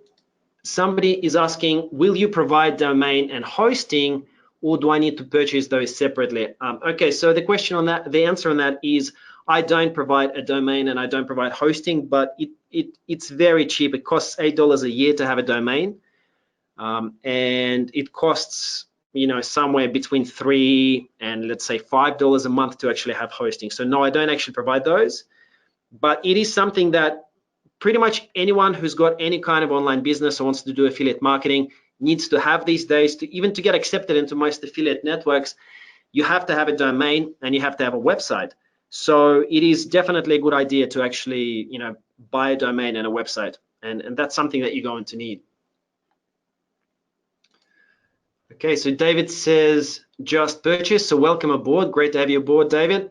somebody is asking, will you provide domain and hosting, or do I need to purchase those separately? Okay, so the question on that, the answer on that is, I don't provide a domain and I don't provide hosting, but it's very cheap. It costs $8 a year to have a domain, and it costs, you know, somewhere between $3 and let's say $5 a month to actually have hosting. So no, I don't actually provide those, but it is something that pretty much anyone who's got any kind of online business or wants to do affiliate marketing needs to have these days. To even to get accepted into most affiliate networks, you have to have a domain and you have to have a website. So it is definitely a good idea to actually, you know, buy a domain and a website, and that's something that you're going to need. Okay, so David says just purchase, so welcome aboard. Great to have you aboard, David.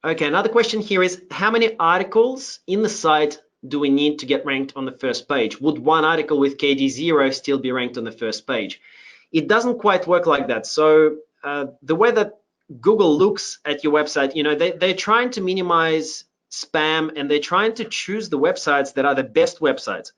Okay, another question here is, how many articles in the site do we need to get ranked on the first page? Would one article with KD 0 still be ranked on the first page? It doesn't quite work like that. So the way that Google looks at your website, you know, they're trying to minimize spam and they're trying to choose the websites that are the best websites.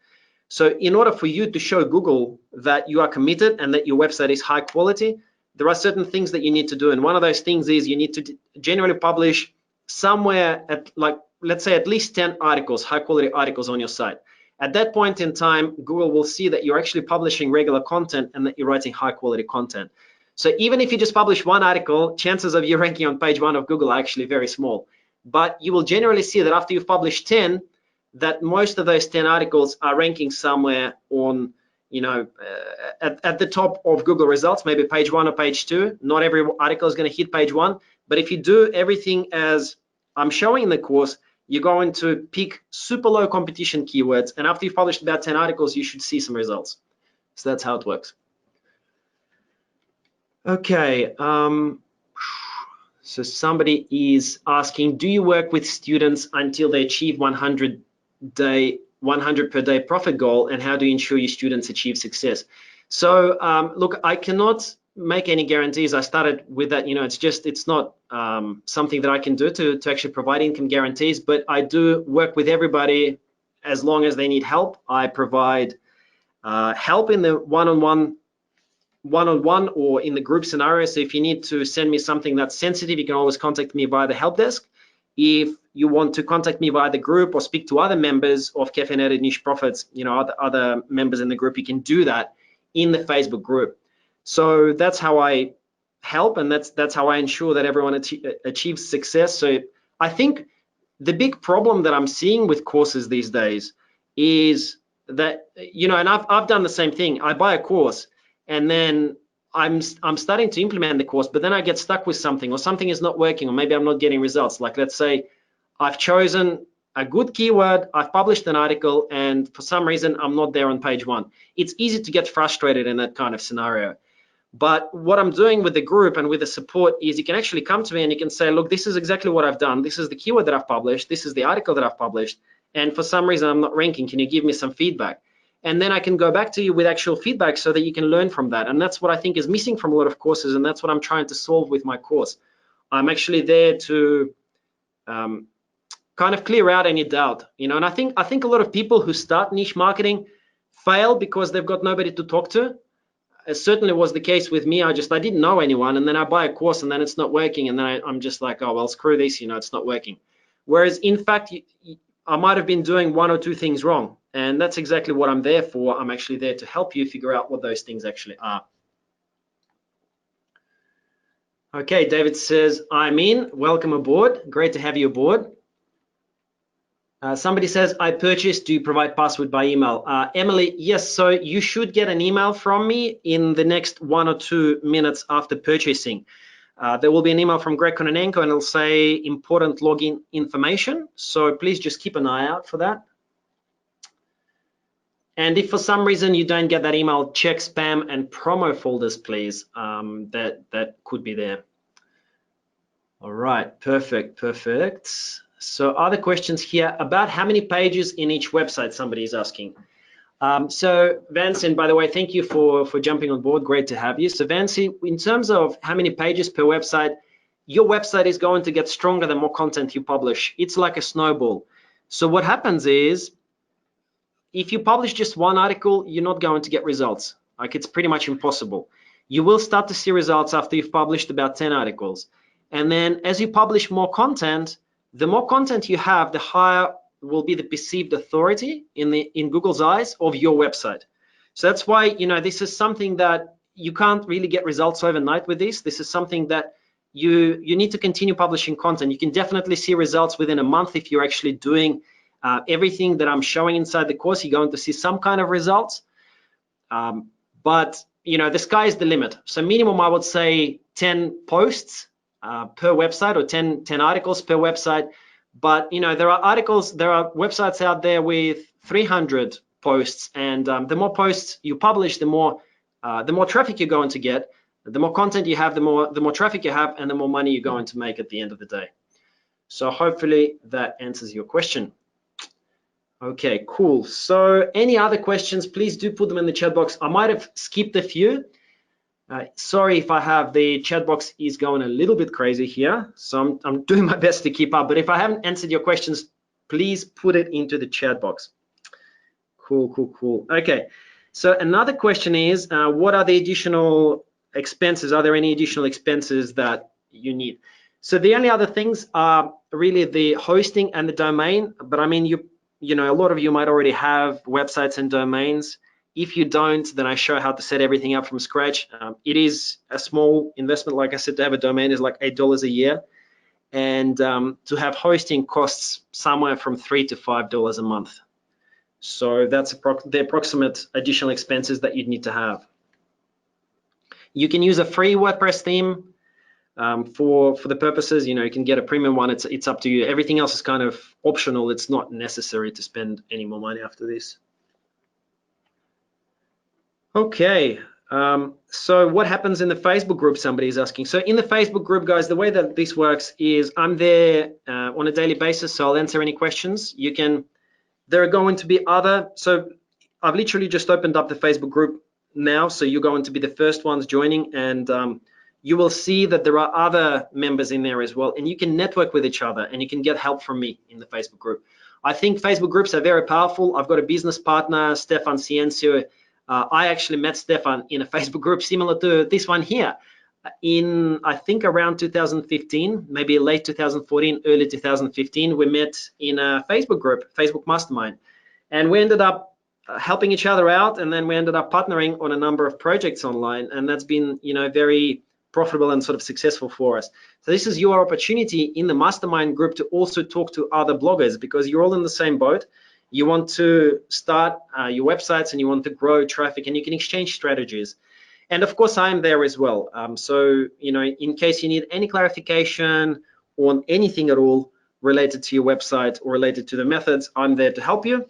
So in order for you to show Google that you are committed and that your website is high quality, there are certain things that you need to do. And one of those things is you need to generally publish somewhere at, like, let's say at least 10 articles, high quality articles on your site. At that point in time, Google will see that you're actually publishing regular content and that you're writing high quality content. So even if you just publish one article, chances of you ranking on page 1 of Google are actually very small. But you will generally see that after you've published 10, that most of those 10 articles are ranking somewhere on, you know, at the top of Google results, maybe page 1 or page 2. Not every article is going to hit page 1, but if you do everything as I'm showing in the course, you're going to pick super low competition keywords, and after you've published about 10 articles, you should see some results. So that's how it works. Okay, so somebody is asking, do you work with students until they achieve 100 per day profit goal, and how do you ensure your students achieve success? So look, I cannot make any guarantees. I started with that, you know, it's not something that I can do to actually provide income guarantees, but I do work with everybody as long as they need help. I provide help in the one-on-one or in the group scenario. So if you need to send me something that's sensitive, you can always contact me via the help desk. If you want to contact me via the group or speak to other members of Cafe Nerd Niche Profits, you know, other members in the group, you can do that in the Facebook group. So that's how I help, and that's how I ensure that everyone achieves success. So I think the big problem that I'm seeing with courses these days is that, you know, and I've done the same thing. I buy a course and then I'm starting to implement the course, but then I get stuck with something, or something is not working, or maybe I'm not getting results. Like, let's say I've chosen a good keyword, I've published an article, and for some reason I'm not there on page 1. It's easy to get frustrated in that kind of scenario. But what I'm doing with the group and with the support is you can actually come to me and you can say, look, this is exactly what I've done. This is the keyword that I've published. This is the article that I've published. And for some reason I'm not ranking. Can you give me some feedback? and then I can go back to you with actual feedback so that you can learn from that. And that's what I think is missing from a lot of courses, and that's what I'm trying to solve with my course. I'm actually there to kind of clear out any doubt, and I think a lot of people who start niche marketing fail because they've got nobody to talk to. It certainly was the case with me. I didn't know anyone, and then I buy a course and then it's not working, and then I'm just like, oh well, screw this, it's not working. Whereas in fact, I might have been doing one or two things wrong, and that's exactly what I'm there for. I'm actually there to help you figure out what those things actually are. Okay, David says, I'm in. Welcome aboard. Great to have you aboard. Somebody says, I purchased. Do you provide password by email? Emily, yes. So you should get an email from me in the next 1 or 2 minutes after purchasing. There will be an email from Greg Kononenko, and it'll say important login information. So please just keep an eye out for that. And if for some reason you don't get that email, check spam and promo folders, please. That could be there. All right, perfect. So other questions here about how many pages in each website, somebody is asking. So Vancy, by the way, thank you for jumping on board. Great to have you. So Vancy, in terms of how many pages per website, your website is going to get stronger the more content you publish. It's like a snowball. So what happens is, if you publish just one article, you're not going to get results. Like, it's pretty much impossible. You will start to see results after you've published about 10 articles. And then as you publish more content, the more content you have, the higher will be the perceived authority in Google's eyes of your website. So that's why, this is something that you can't really get results overnight with this. This is something that you need to continue publishing content. You can definitely see results within a month if you're actually doing everything that I'm showing inside the course. You're going to see some kind of results. But the sky is the limit. So minimum, I would say 10 posts per website, or 10 articles per website. But there are websites out there with 300 posts, and the more posts you publish, the more traffic you're going to get. The more content you have, the more traffic you have, and the more money you're going to make at the end of the day. So hopefully that answers your question. Okay, cool. So any other questions, please do put them in the chat box. I might have skipped a few. Sorry if I have. The chat box is going a little bit crazy here, so I'm doing my best to keep up. But if I haven't answered your questions, please put it into the chat box. Cool. Okay, so another question is, what are the additional expenses? Are there any additional expenses that you need? So the only other things are really the hosting and the domain. But I mean, a lot of you might already have websites and domains. If you don't, then I show how to set everything up from scratch. It is a small investment. Like I said, to have a domain is like $8 a year. And to have hosting costs somewhere from $3 to $5 a month. So that's the approximate additional expenses that you'd need to have. You can use a free WordPress theme for the purposes. You can get a premium one. It's up to you. Everything else is kind of optional. It's not necessary to spend any more money after this. Okay, so what happens in the Facebook group, somebody is asking. So in the Facebook group, guys, the way that this works is I'm there on a daily basis, so I'll answer any questions. There are going to be so I've literally just opened up the Facebook group now, so you're going to be the first ones joining, and you will see that there are other members in there as well, and you can network with each other, and you can get help from me in the Facebook group. I think Facebook groups are very powerful. I've got a business partner, Stefan Ciencio. I actually met Stefan in a Facebook group similar to this one here in, I think, around 2015, maybe late 2014, early 2015. We met in a Facebook group, Facebook Mastermind, and we ended up helping each other out, and then we ended up partnering on a number of projects online, and that's been, very profitable and sort of successful for us. So this is your opportunity in the Mastermind group to also talk to other bloggers, because you're all in the same boat. You want to start your websites and you want to grow traffic, and you can exchange strategies. And of course, I'm there as well. So, in case you need any clarification on anything at all related to your website or related to the methods, I'm there to help you.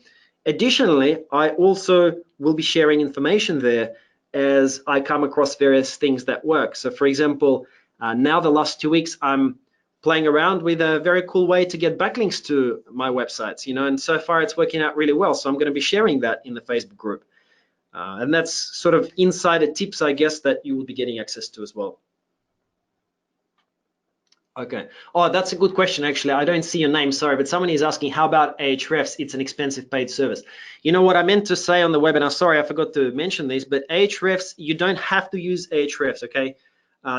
Additionally, I also will be sharing information there as I come across various things that work. So for example, now the last 2 weeks, I'm playing around with a very cool way to get backlinks to my websites, you know, and so far it's working out really well. So I'm going to be sharing that in the Facebook group. And that's sort of insider tips, I guess, that you will be getting access to as well. Okay. Oh, that's a good question, actually. I don't see your name, sorry, but someone is asking, how about Ahrefs? It's an expensive paid service. You know what I meant to say on the webinar, sorry, I forgot to mention this, but Ahrefs, you don't have to use Ahrefs, okay?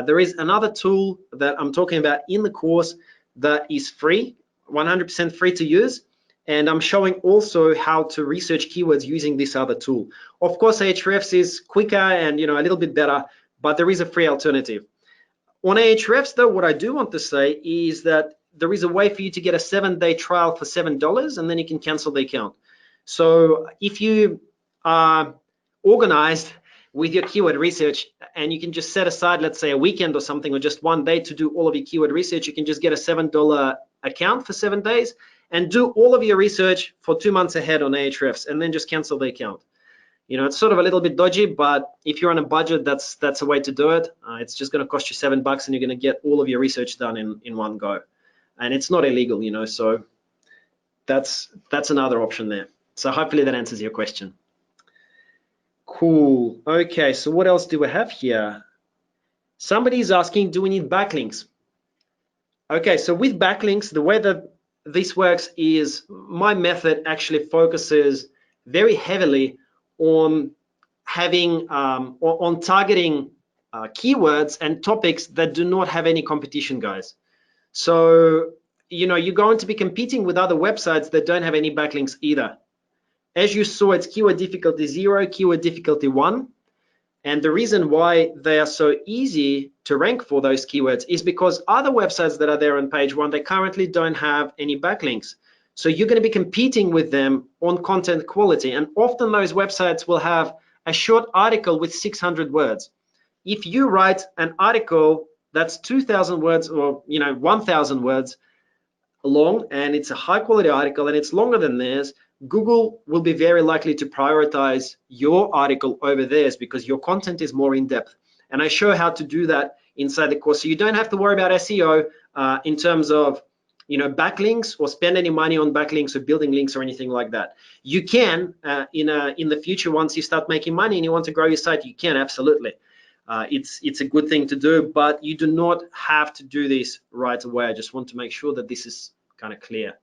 There is another tool that I'm talking about in the course that is free, 100% free to use. And I'm showing also how to research keywords using this other tool. Of course, Ahrefs is quicker and, you know, a little bit better, but there is a free alternative. On Ahrefs, though, what I do want to say is that there is a way for you to get a 7-day trial for $7, and then you can cancel the account. So if you are organized with your keyword research and you can just set aside, let's say, a weekend or something, or just one day to do all of your keyword research, you can just get a $7 account for 7 days and do all of your research for 2 months ahead on Ahrefs, and then just cancel the account. You know, it's sort of a little bit dodgy, but if you're on a budget, that's a way to do it. It's just going to cost you $7 and you're going to get all of your research done in one go. And it's not illegal, you know, so that's another option there. So hopefully that answers your question. Cool. Okay, so what else do we have here? Somebody is asking, do we need backlinks? Okay, so with backlinks, the way that this works is my method actually focuses very heavily on having on targeting keywords and topics that do not have any competition, guys. So, you know, you're going to be competing with other websites that don't have any backlinks either. As you saw, it's keyword difficulty 0, keyword difficulty 1. And the reason why they are so easy to rank for those keywords is because other websites that are there on page 1, they currently don't have any backlinks. So you're going to be competing with them on content quality. And often those websites will have a short article with 600 words. If you write an article that's 2,000 words or, you know, 1,000 words long, and it's a high quality article and it's longer than theirs, Google will be very likely to prioritize your article over theirs because your content is more in depth. And I show how to do that inside the course. So you don't have to worry about SEO in terms of, you know, backlinks or spend any money on backlinks or building links or anything like that. You can in the future, once you start making money and you want to grow your site, you can absolutely. It's a good thing to do, but you do not have to do this right away. I just want to make sure that this is kind of clear.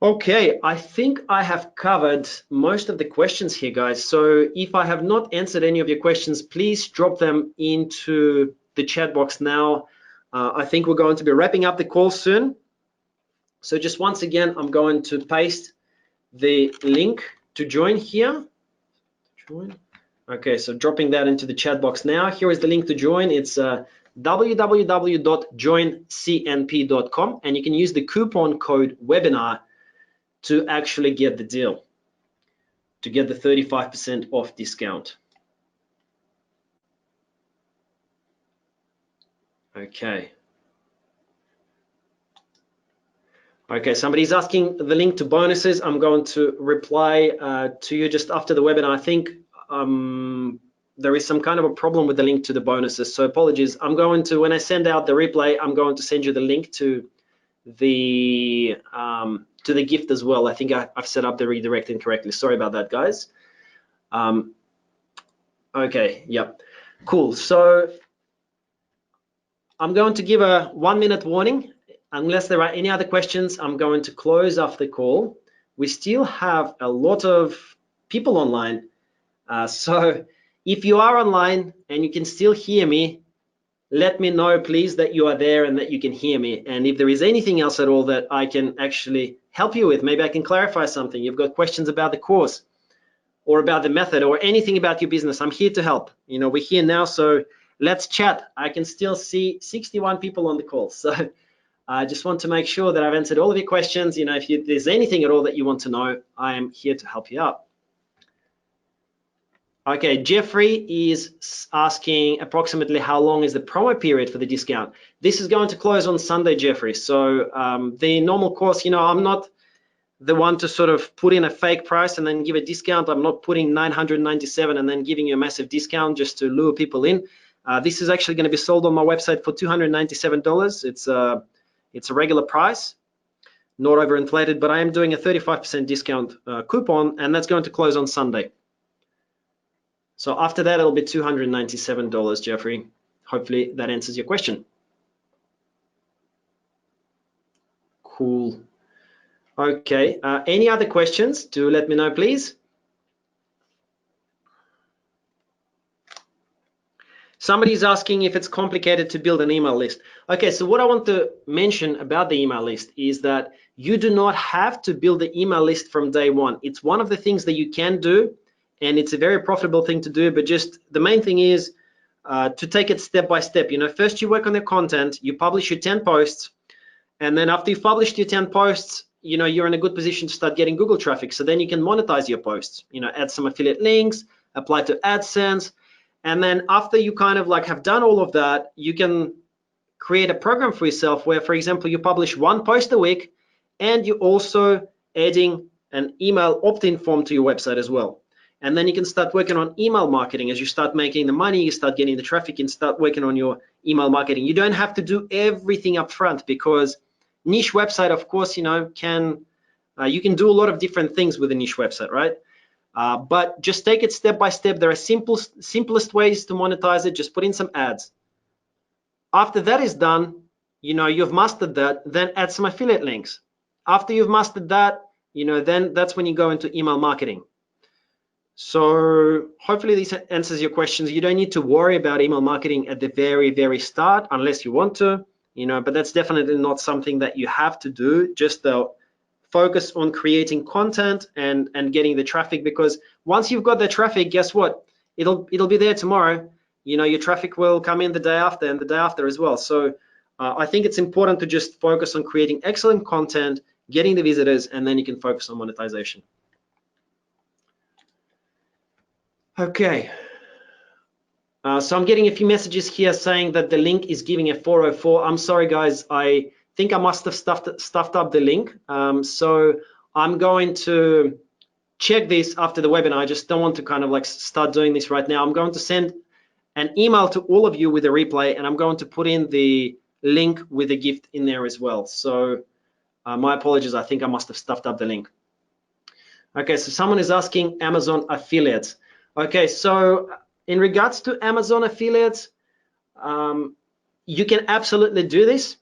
Okay, I think I have covered most of the questions here, guys. So if I have not answered any of your questions, please drop them into the chat box now. I think we're going to be wrapping up the call soon. So just once again, I'm going to paste the link to join here. Okay, so dropping that into the chat box now. Here is the link to join. It's www.joincnp.com, and you can use the coupon code webinar to actually get the deal, to get the 35% off discount. Okay. Okay, somebody's asking the link to bonuses. I'm going to reply to you just after the webinar. I think there is some kind of a problem with the link to the bonuses, so apologies. I'm going to, when I send out the replay, I'm going to send you the link to the gift as well. I think I've set up the redirect incorrectly. Sorry about that, guys. Okay, yep, cool. So I'm going to give a 1-minute warning. Unless there are any other questions, I'm going to close off the call. We still have a lot of people online. So if you are online and you can still hear me, let me know, please, that you are there and that you can hear me. And if there is anything else at all that I can actually help you with, maybe I can clarify something. You've got questions about the course or about the method or anything about your business, I'm here to help. You know, we're here now, so let's chat. I can still see 61 people on the call. So I just want to make sure that I've answered all of your questions. You know, if there's anything at all that you want to know, I am here to help you out. Okay, Jeffrey is asking approximately how long is the promo period for the discount. This is going to close on Sunday, Jeffrey. So the normal course, you know, I'm not the one to sort of put in a fake price and then give a discount. I'm not putting 997 and then giving you a massive discount just to lure people in. This is actually going to be sold on my website for $297. It's a regular price, not overinflated, but I am doing a 35% discount coupon, and that's going to close on Sunday. So after that, it'll be $297, Jeffrey. Hopefully that answers your question. Cool. Okay, any other questions? Do let me know, please. Somebody's asking if it's complicated to build an email list. Okay, so what I want to mention about the email list is that you do not have to build the email list from day one. It's one of the things that you can do, and it's a very profitable thing to do, but just the main thing is to take it step by step. You know, first you work on the content, you publish your 10 posts, and then after you've published your 10 posts, you know, you're in a good position to start getting Google traffic. So then you can monetize your posts, you know, add some affiliate links, apply to AdSense. And then after you kind of like have done all of that, you can create a program for yourself where, for example, you publish 1 post a week, and you're also adding an email opt-in form to your website as well. And then you can start working on email marketing. As you start making the money, you start getting the traffic, and start working on your email marketing. You don't have to do everything up front, because niche website, of course, you know, you can do a lot of different things with a niche website, right? But just take it step by step. There are simplest ways to monetize it. Just put in some ads. After that is done, you know, you've mastered that, then add some affiliate links. After you've mastered that, you know, then that's when you go into email marketing. So hopefully this answers your questions. You don't need to worry about email marketing at the very, very start unless you want to, you know, but that's definitely not something that you have to do. Just the focus on creating content and getting the traffic, because once you've got the traffic, guess what? It'll be there tomorrow. You know, your traffic will come in the day after and the day after as well. So I think it's important to just focus on creating excellent content, getting the visitors, and then you can focus on monetization. Okay. So I'm getting a few messages here saying that the link is giving a 404. I'm sorry, guys. I think I must have stuffed up the link. So I'm going to check this after the webinar. I just don't want to kind of like start doing this right now. I'm going to send an email to all of you with a replay, and I'm going to put in the link with the gift in there as well. So my apologies. I think I must have stuffed up the link. Okay, so someone is asking Amazon affiliates. Okay, so in regards to Amazon affiliates, you can absolutely do this.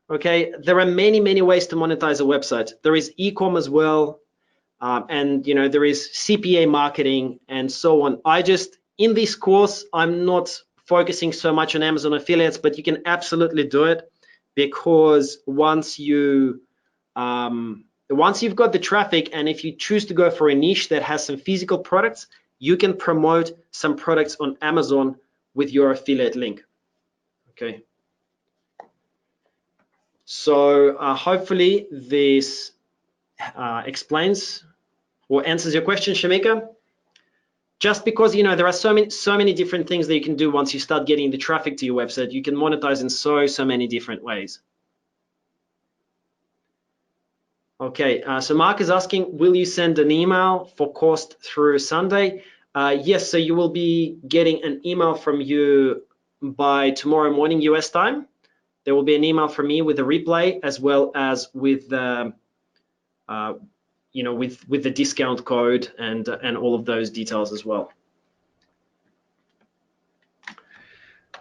Okay, there are many ways to monetize a website. There is e-com as well, and you know, there is CPA marketing and so on. In this course, I'm not focusing so much on Amazon affiliates, but you can absolutely do it, because once you've got the traffic, and if you choose to go for a niche that has some physical products, you can promote some products on Amazon with your affiliate link. Okay. So hopefully this explains or answers your question, Shamika. Just because, you know, there are so many different things that you can do once you start getting the traffic to your website. You can monetize in so many different ways. Okay, so Mark is asking, will you send an email for cost through Sunday? Yes, so you will be getting an email from you by tomorrow morning US time. There will be an email from me with a replay, as well as with the, you know, with the discount code and all of those details as well.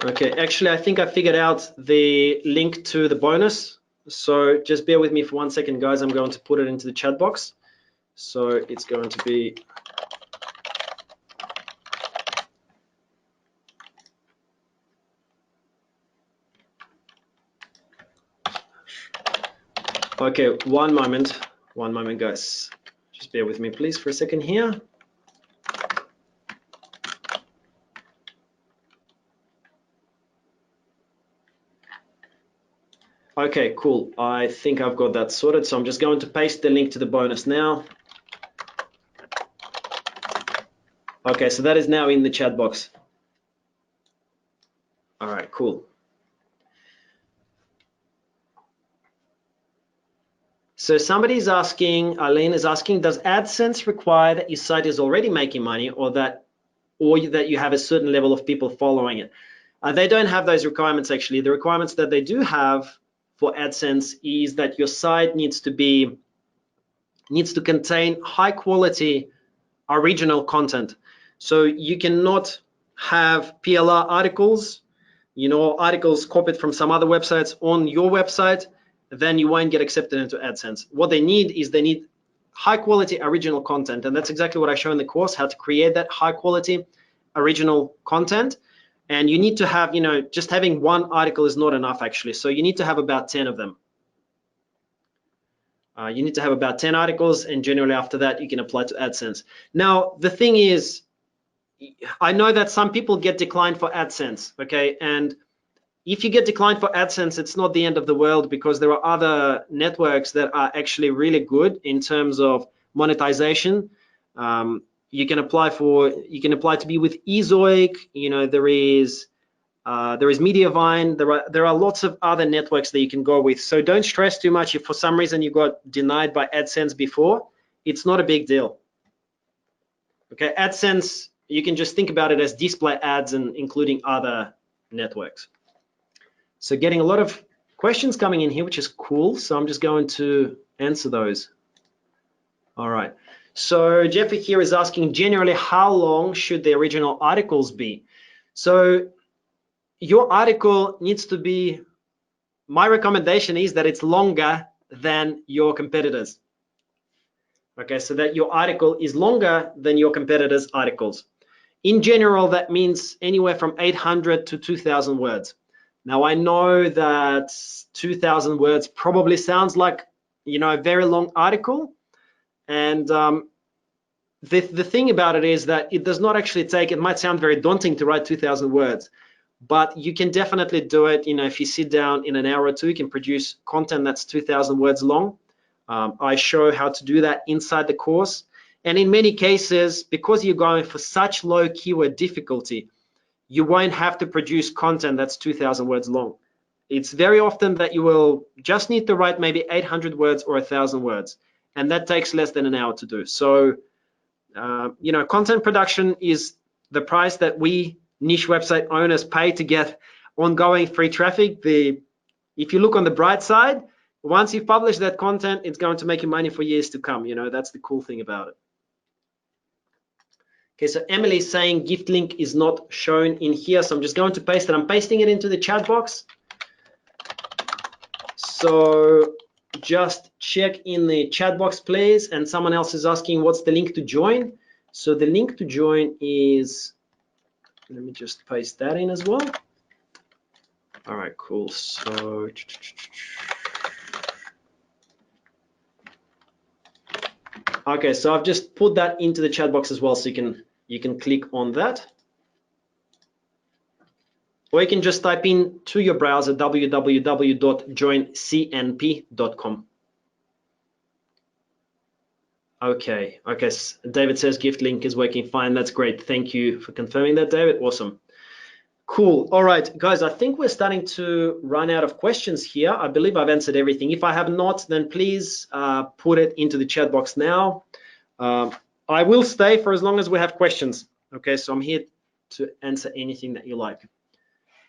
Okay, actually, I think I figured out the link to the bonus. So just bear with me for 1 second, guys. I'm going to put it into the chat box. So it's going to be okay. One moment, guys. Just bear with me, please, for a second here. Okay, cool. I think I've got that sorted. So I'm just going to paste the link to the bonus now. Okay, so that is now in the chat box. All right, cool. So somebody's asking, Arlene is asking, does AdSense require that your site is already making money, or that you have a certain level of people following it? They don't have those requirements actually. The requirements that they do have for AdSense is that your site needs to contain high quality original content. So you cannot have PLR articles, articles copied from some other websites on your website, then you won't get accepted into AdSense. What they need high quality original content, and that's exactly what I show in the course, how to create that high quality original content. And you need to have, just having one article is not enough actually. So you need to have about 10 of them. You need to have about 10 articles, and generally after that you can apply to AdSense. Now the thing is, I know that some people get declined for AdSense, okay? And if you get declined for AdSense, it's not the end of the world, because there are other networks that are actually really good in terms of monetization. You can apply to be with Ezoic. There is Mediavine. There are lots of other networks that you can go with. So don't stress too much if for some reason you got denied by AdSense before. It's not a big deal. Okay, AdSense, you can just think about it as display ads and including other networks. So getting a lot of questions coming in here, which is cool. So I'm just going to answer those. All right. So Jeffrey here is asking, generally, how long should the original articles be? So your article needs to be, my recommendation is that it's longer than your competitors. Okay, so that your article is longer than your competitors' articles. In general, that means anywhere from 800 to 2,000 words. Now, I know that 2,000 words probably sounds like, a very long article. And the thing about it is that it does not actually take, it might sound very daunting to write 2,000 words, but you can definitely do it. If you sit down in an hour or two, you can produce content that's 2,000 words long. I show how to do that inside the course. And in many cases, because you're going for such low keyword difficulty, you won't have to produce content that's 2,000 words long. It's very often that you will just need to write maybe 800 words or 1,000 words, and that takes less than an hour to do. So, content production is the price that we niche website owners pay to get ongoing free traffic. If you look on the bright side, once you publish that content, it's going to make you money for years to come. That's the cool thing about it. Okay, so Emily is saying gift link is not shown in here, so I'm just going to paste it. I'm pasting it into the chat box. So just check in the chat box, please. And someone else is asking, what's the link to join? So the link to join is, let me just paste that in as well. All right, cool. So okay, so I've just put that into the chat box as well, so you can click on that, or you can just type in to your browser www.joincnp.com. Okay, David says gift link is working fine. That's great. Thank you for confirming that, David. Awesome. Cool. All right, guys, I think we're starting to run out of questions here. I believe I've answered everything. If I have not, then please put it into the chat box now. I will stay for as long as we have questions. Okay, so I'm here to answer anything that you like.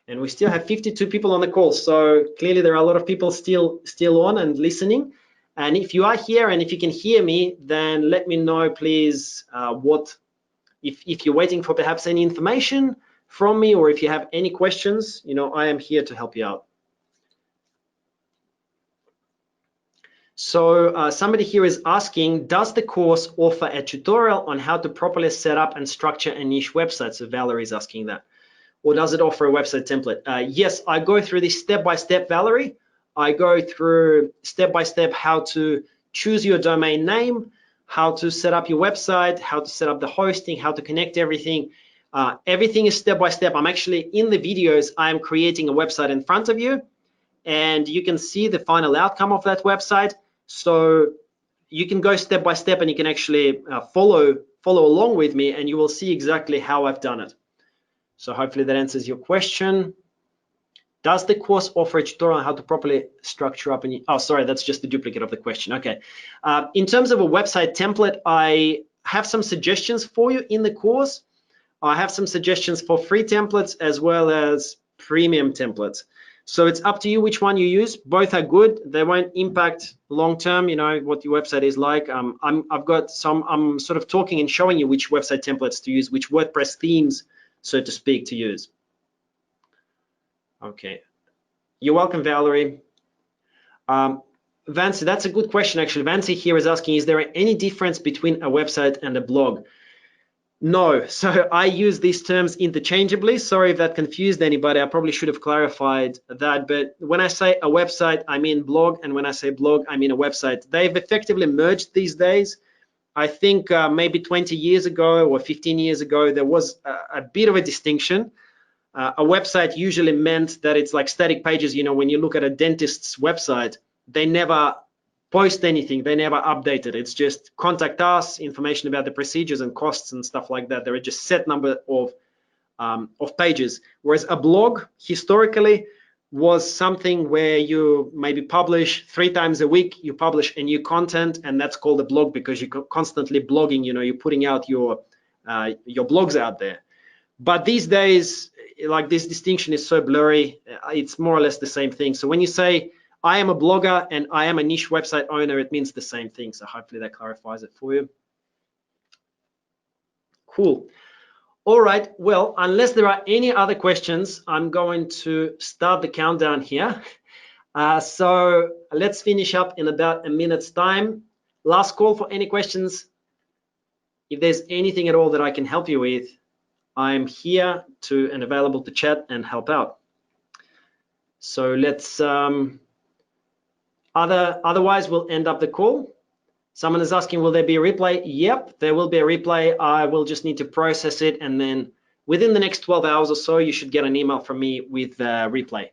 And we still have 52 people on the call, so clearly there are a lot of people still on and listening. And if you are here and if you can hear me, then let me know, please, if you're waiting for perhaps any information from me, or if you have any questions, I am here to help you out. So somebody here is asking, does the course offer a tutorial on how to properly set up and structure a niche website? So Valerie is asking that. Or does it offer a website template? Yes, I go through this step-by-step, Valerie. I go through step-by-step how to choose your domain name, how to set up your website, how to set up the hosting, how to connect everything. Everything is step-by-step. I'm actually, in the videos, I'm creating a website in front of you, and you can see the final outcome of that website. So you can go step-by-step, and you can actually follow along with me, and you will see exactly how I've done it. So hopefully that answers your question. Does the course offer a tutorial on how to properly structure up? Oh, sorry, that's just a duplicate of the question. Okay. In terms of a website template, I have some suggestions for you in the course. I have some suggestions for free templates, as well as premium templates. So it's up to you which one you use. Both are good. They won't impact long term, you know, what your website is like. I've got some, I'm sort of talking and showing you which website templates to use, which WordPress themes, so to speak, to use. Okay. You're welcome, Valerie. Vancy, that's a good question, actually. Vancy here is asking, is there any difference between a website and a blog? No, so I use these terms interchangeably. Sorry if that confused anybody. I probably should have clarified that. But when I say a website, I mean blog. And when I say blog, I mean a website. They've effectively merged these days. I think maybe 20 years ago or 15 years ago, there was a bit of a distinction. A website usually meant that it's like static pages. You know, when you look at a dentist's website, they never post anything, they never update it. It's just contact us, information about the procedures and costs and stuff like that. There are just set number of pages. Whereas a blog historically was something where you maybe publish 3 times a week, you publish a new content, and that's called a blog because you're constantly blogging, you know, you're putting out your blogs out there. But these days, like, this distinction is so blurry, it's more or less the same thing. So when you say I am a blogger and I am a niche website owner, it means the same thing. So hopefully that clarifies it for you. Cool. All right, well, unless there are any other questions, I'm going to start the countdown here. So let's finish up in about a minute's time. Last call for any questions. If there's anything at all that I can help you with, I'm here to and available to chat and help out. So let's, otherwise we'll end up the call. Someone is asking, will there be a replay? Yep, there will be a replay. I will just need to process it, and then within the next 12 hours or so, you should get an email from me with the replay.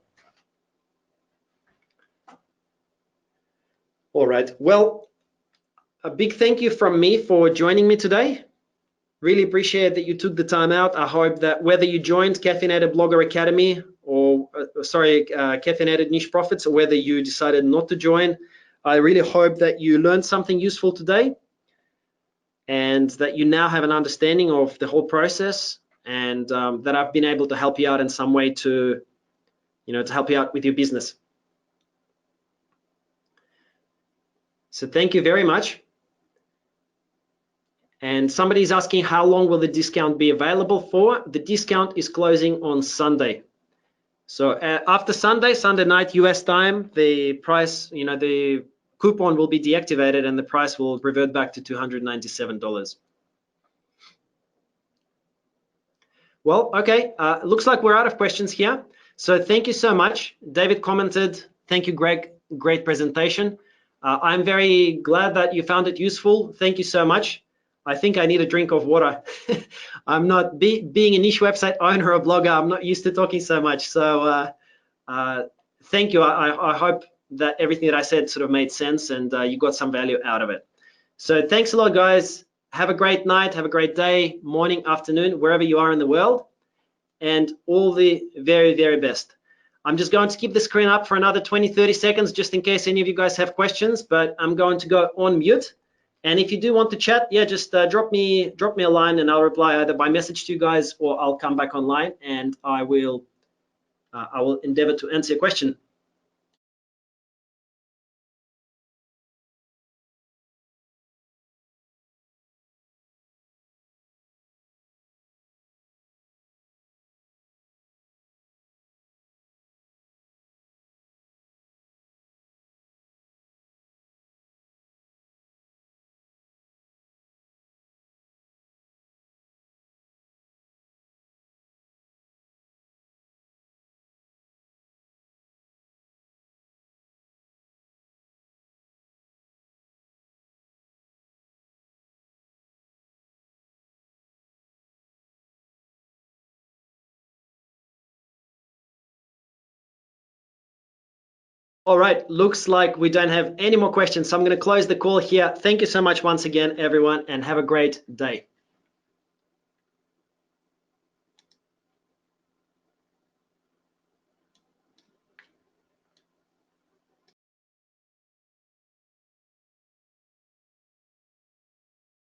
All right, well, a big thank you from me for joining me today. Really appreciate that you took the time out. I hope that whether you joined Caffeinated Blogger Academy or, Caffeinated Niche Profits, or whether you decided not to join, I really hope that you learned something useful today and that you now have an understanding of the whole process, and that I've been able to help you out in some way to, you know, to help you out with your business. So thank you very much. And somebody's asking, how long will the discount be available for? The discount is closing on Sunday. So after Sunday night US time, the price, you know, the coupon will be deactivated and the price will revert back to $297. Well, okay, looks like we're out of questions here. So thank you so much. David commented, thank you, Greg, great presentation. I'm very glad that you found it useful. Thank you so much. I think I need a drink of water. I'm not, being a niche website owner or blogger, I'm not used to talking so much. So thank you. I hope that everything that I said sort of made sense and you got some value out of it. So thanks a lot, guys. Have a great night, have a great day, morning, afternoon, wherever you are in the world, and all the very, very best. I'm just going to keep the screen up for another 20-30 seconds just in case any of you guys have questions, but I'm going to go on mute. And if you do want to chat, yeah, just drop me a line and I'll reply either by message to you guys or I'll come back online and I will endeavor to answer your question. All right, looks like we don't have any more questions. So I'm going to close the call here. Thank you so much once again, everyone, and have a great day.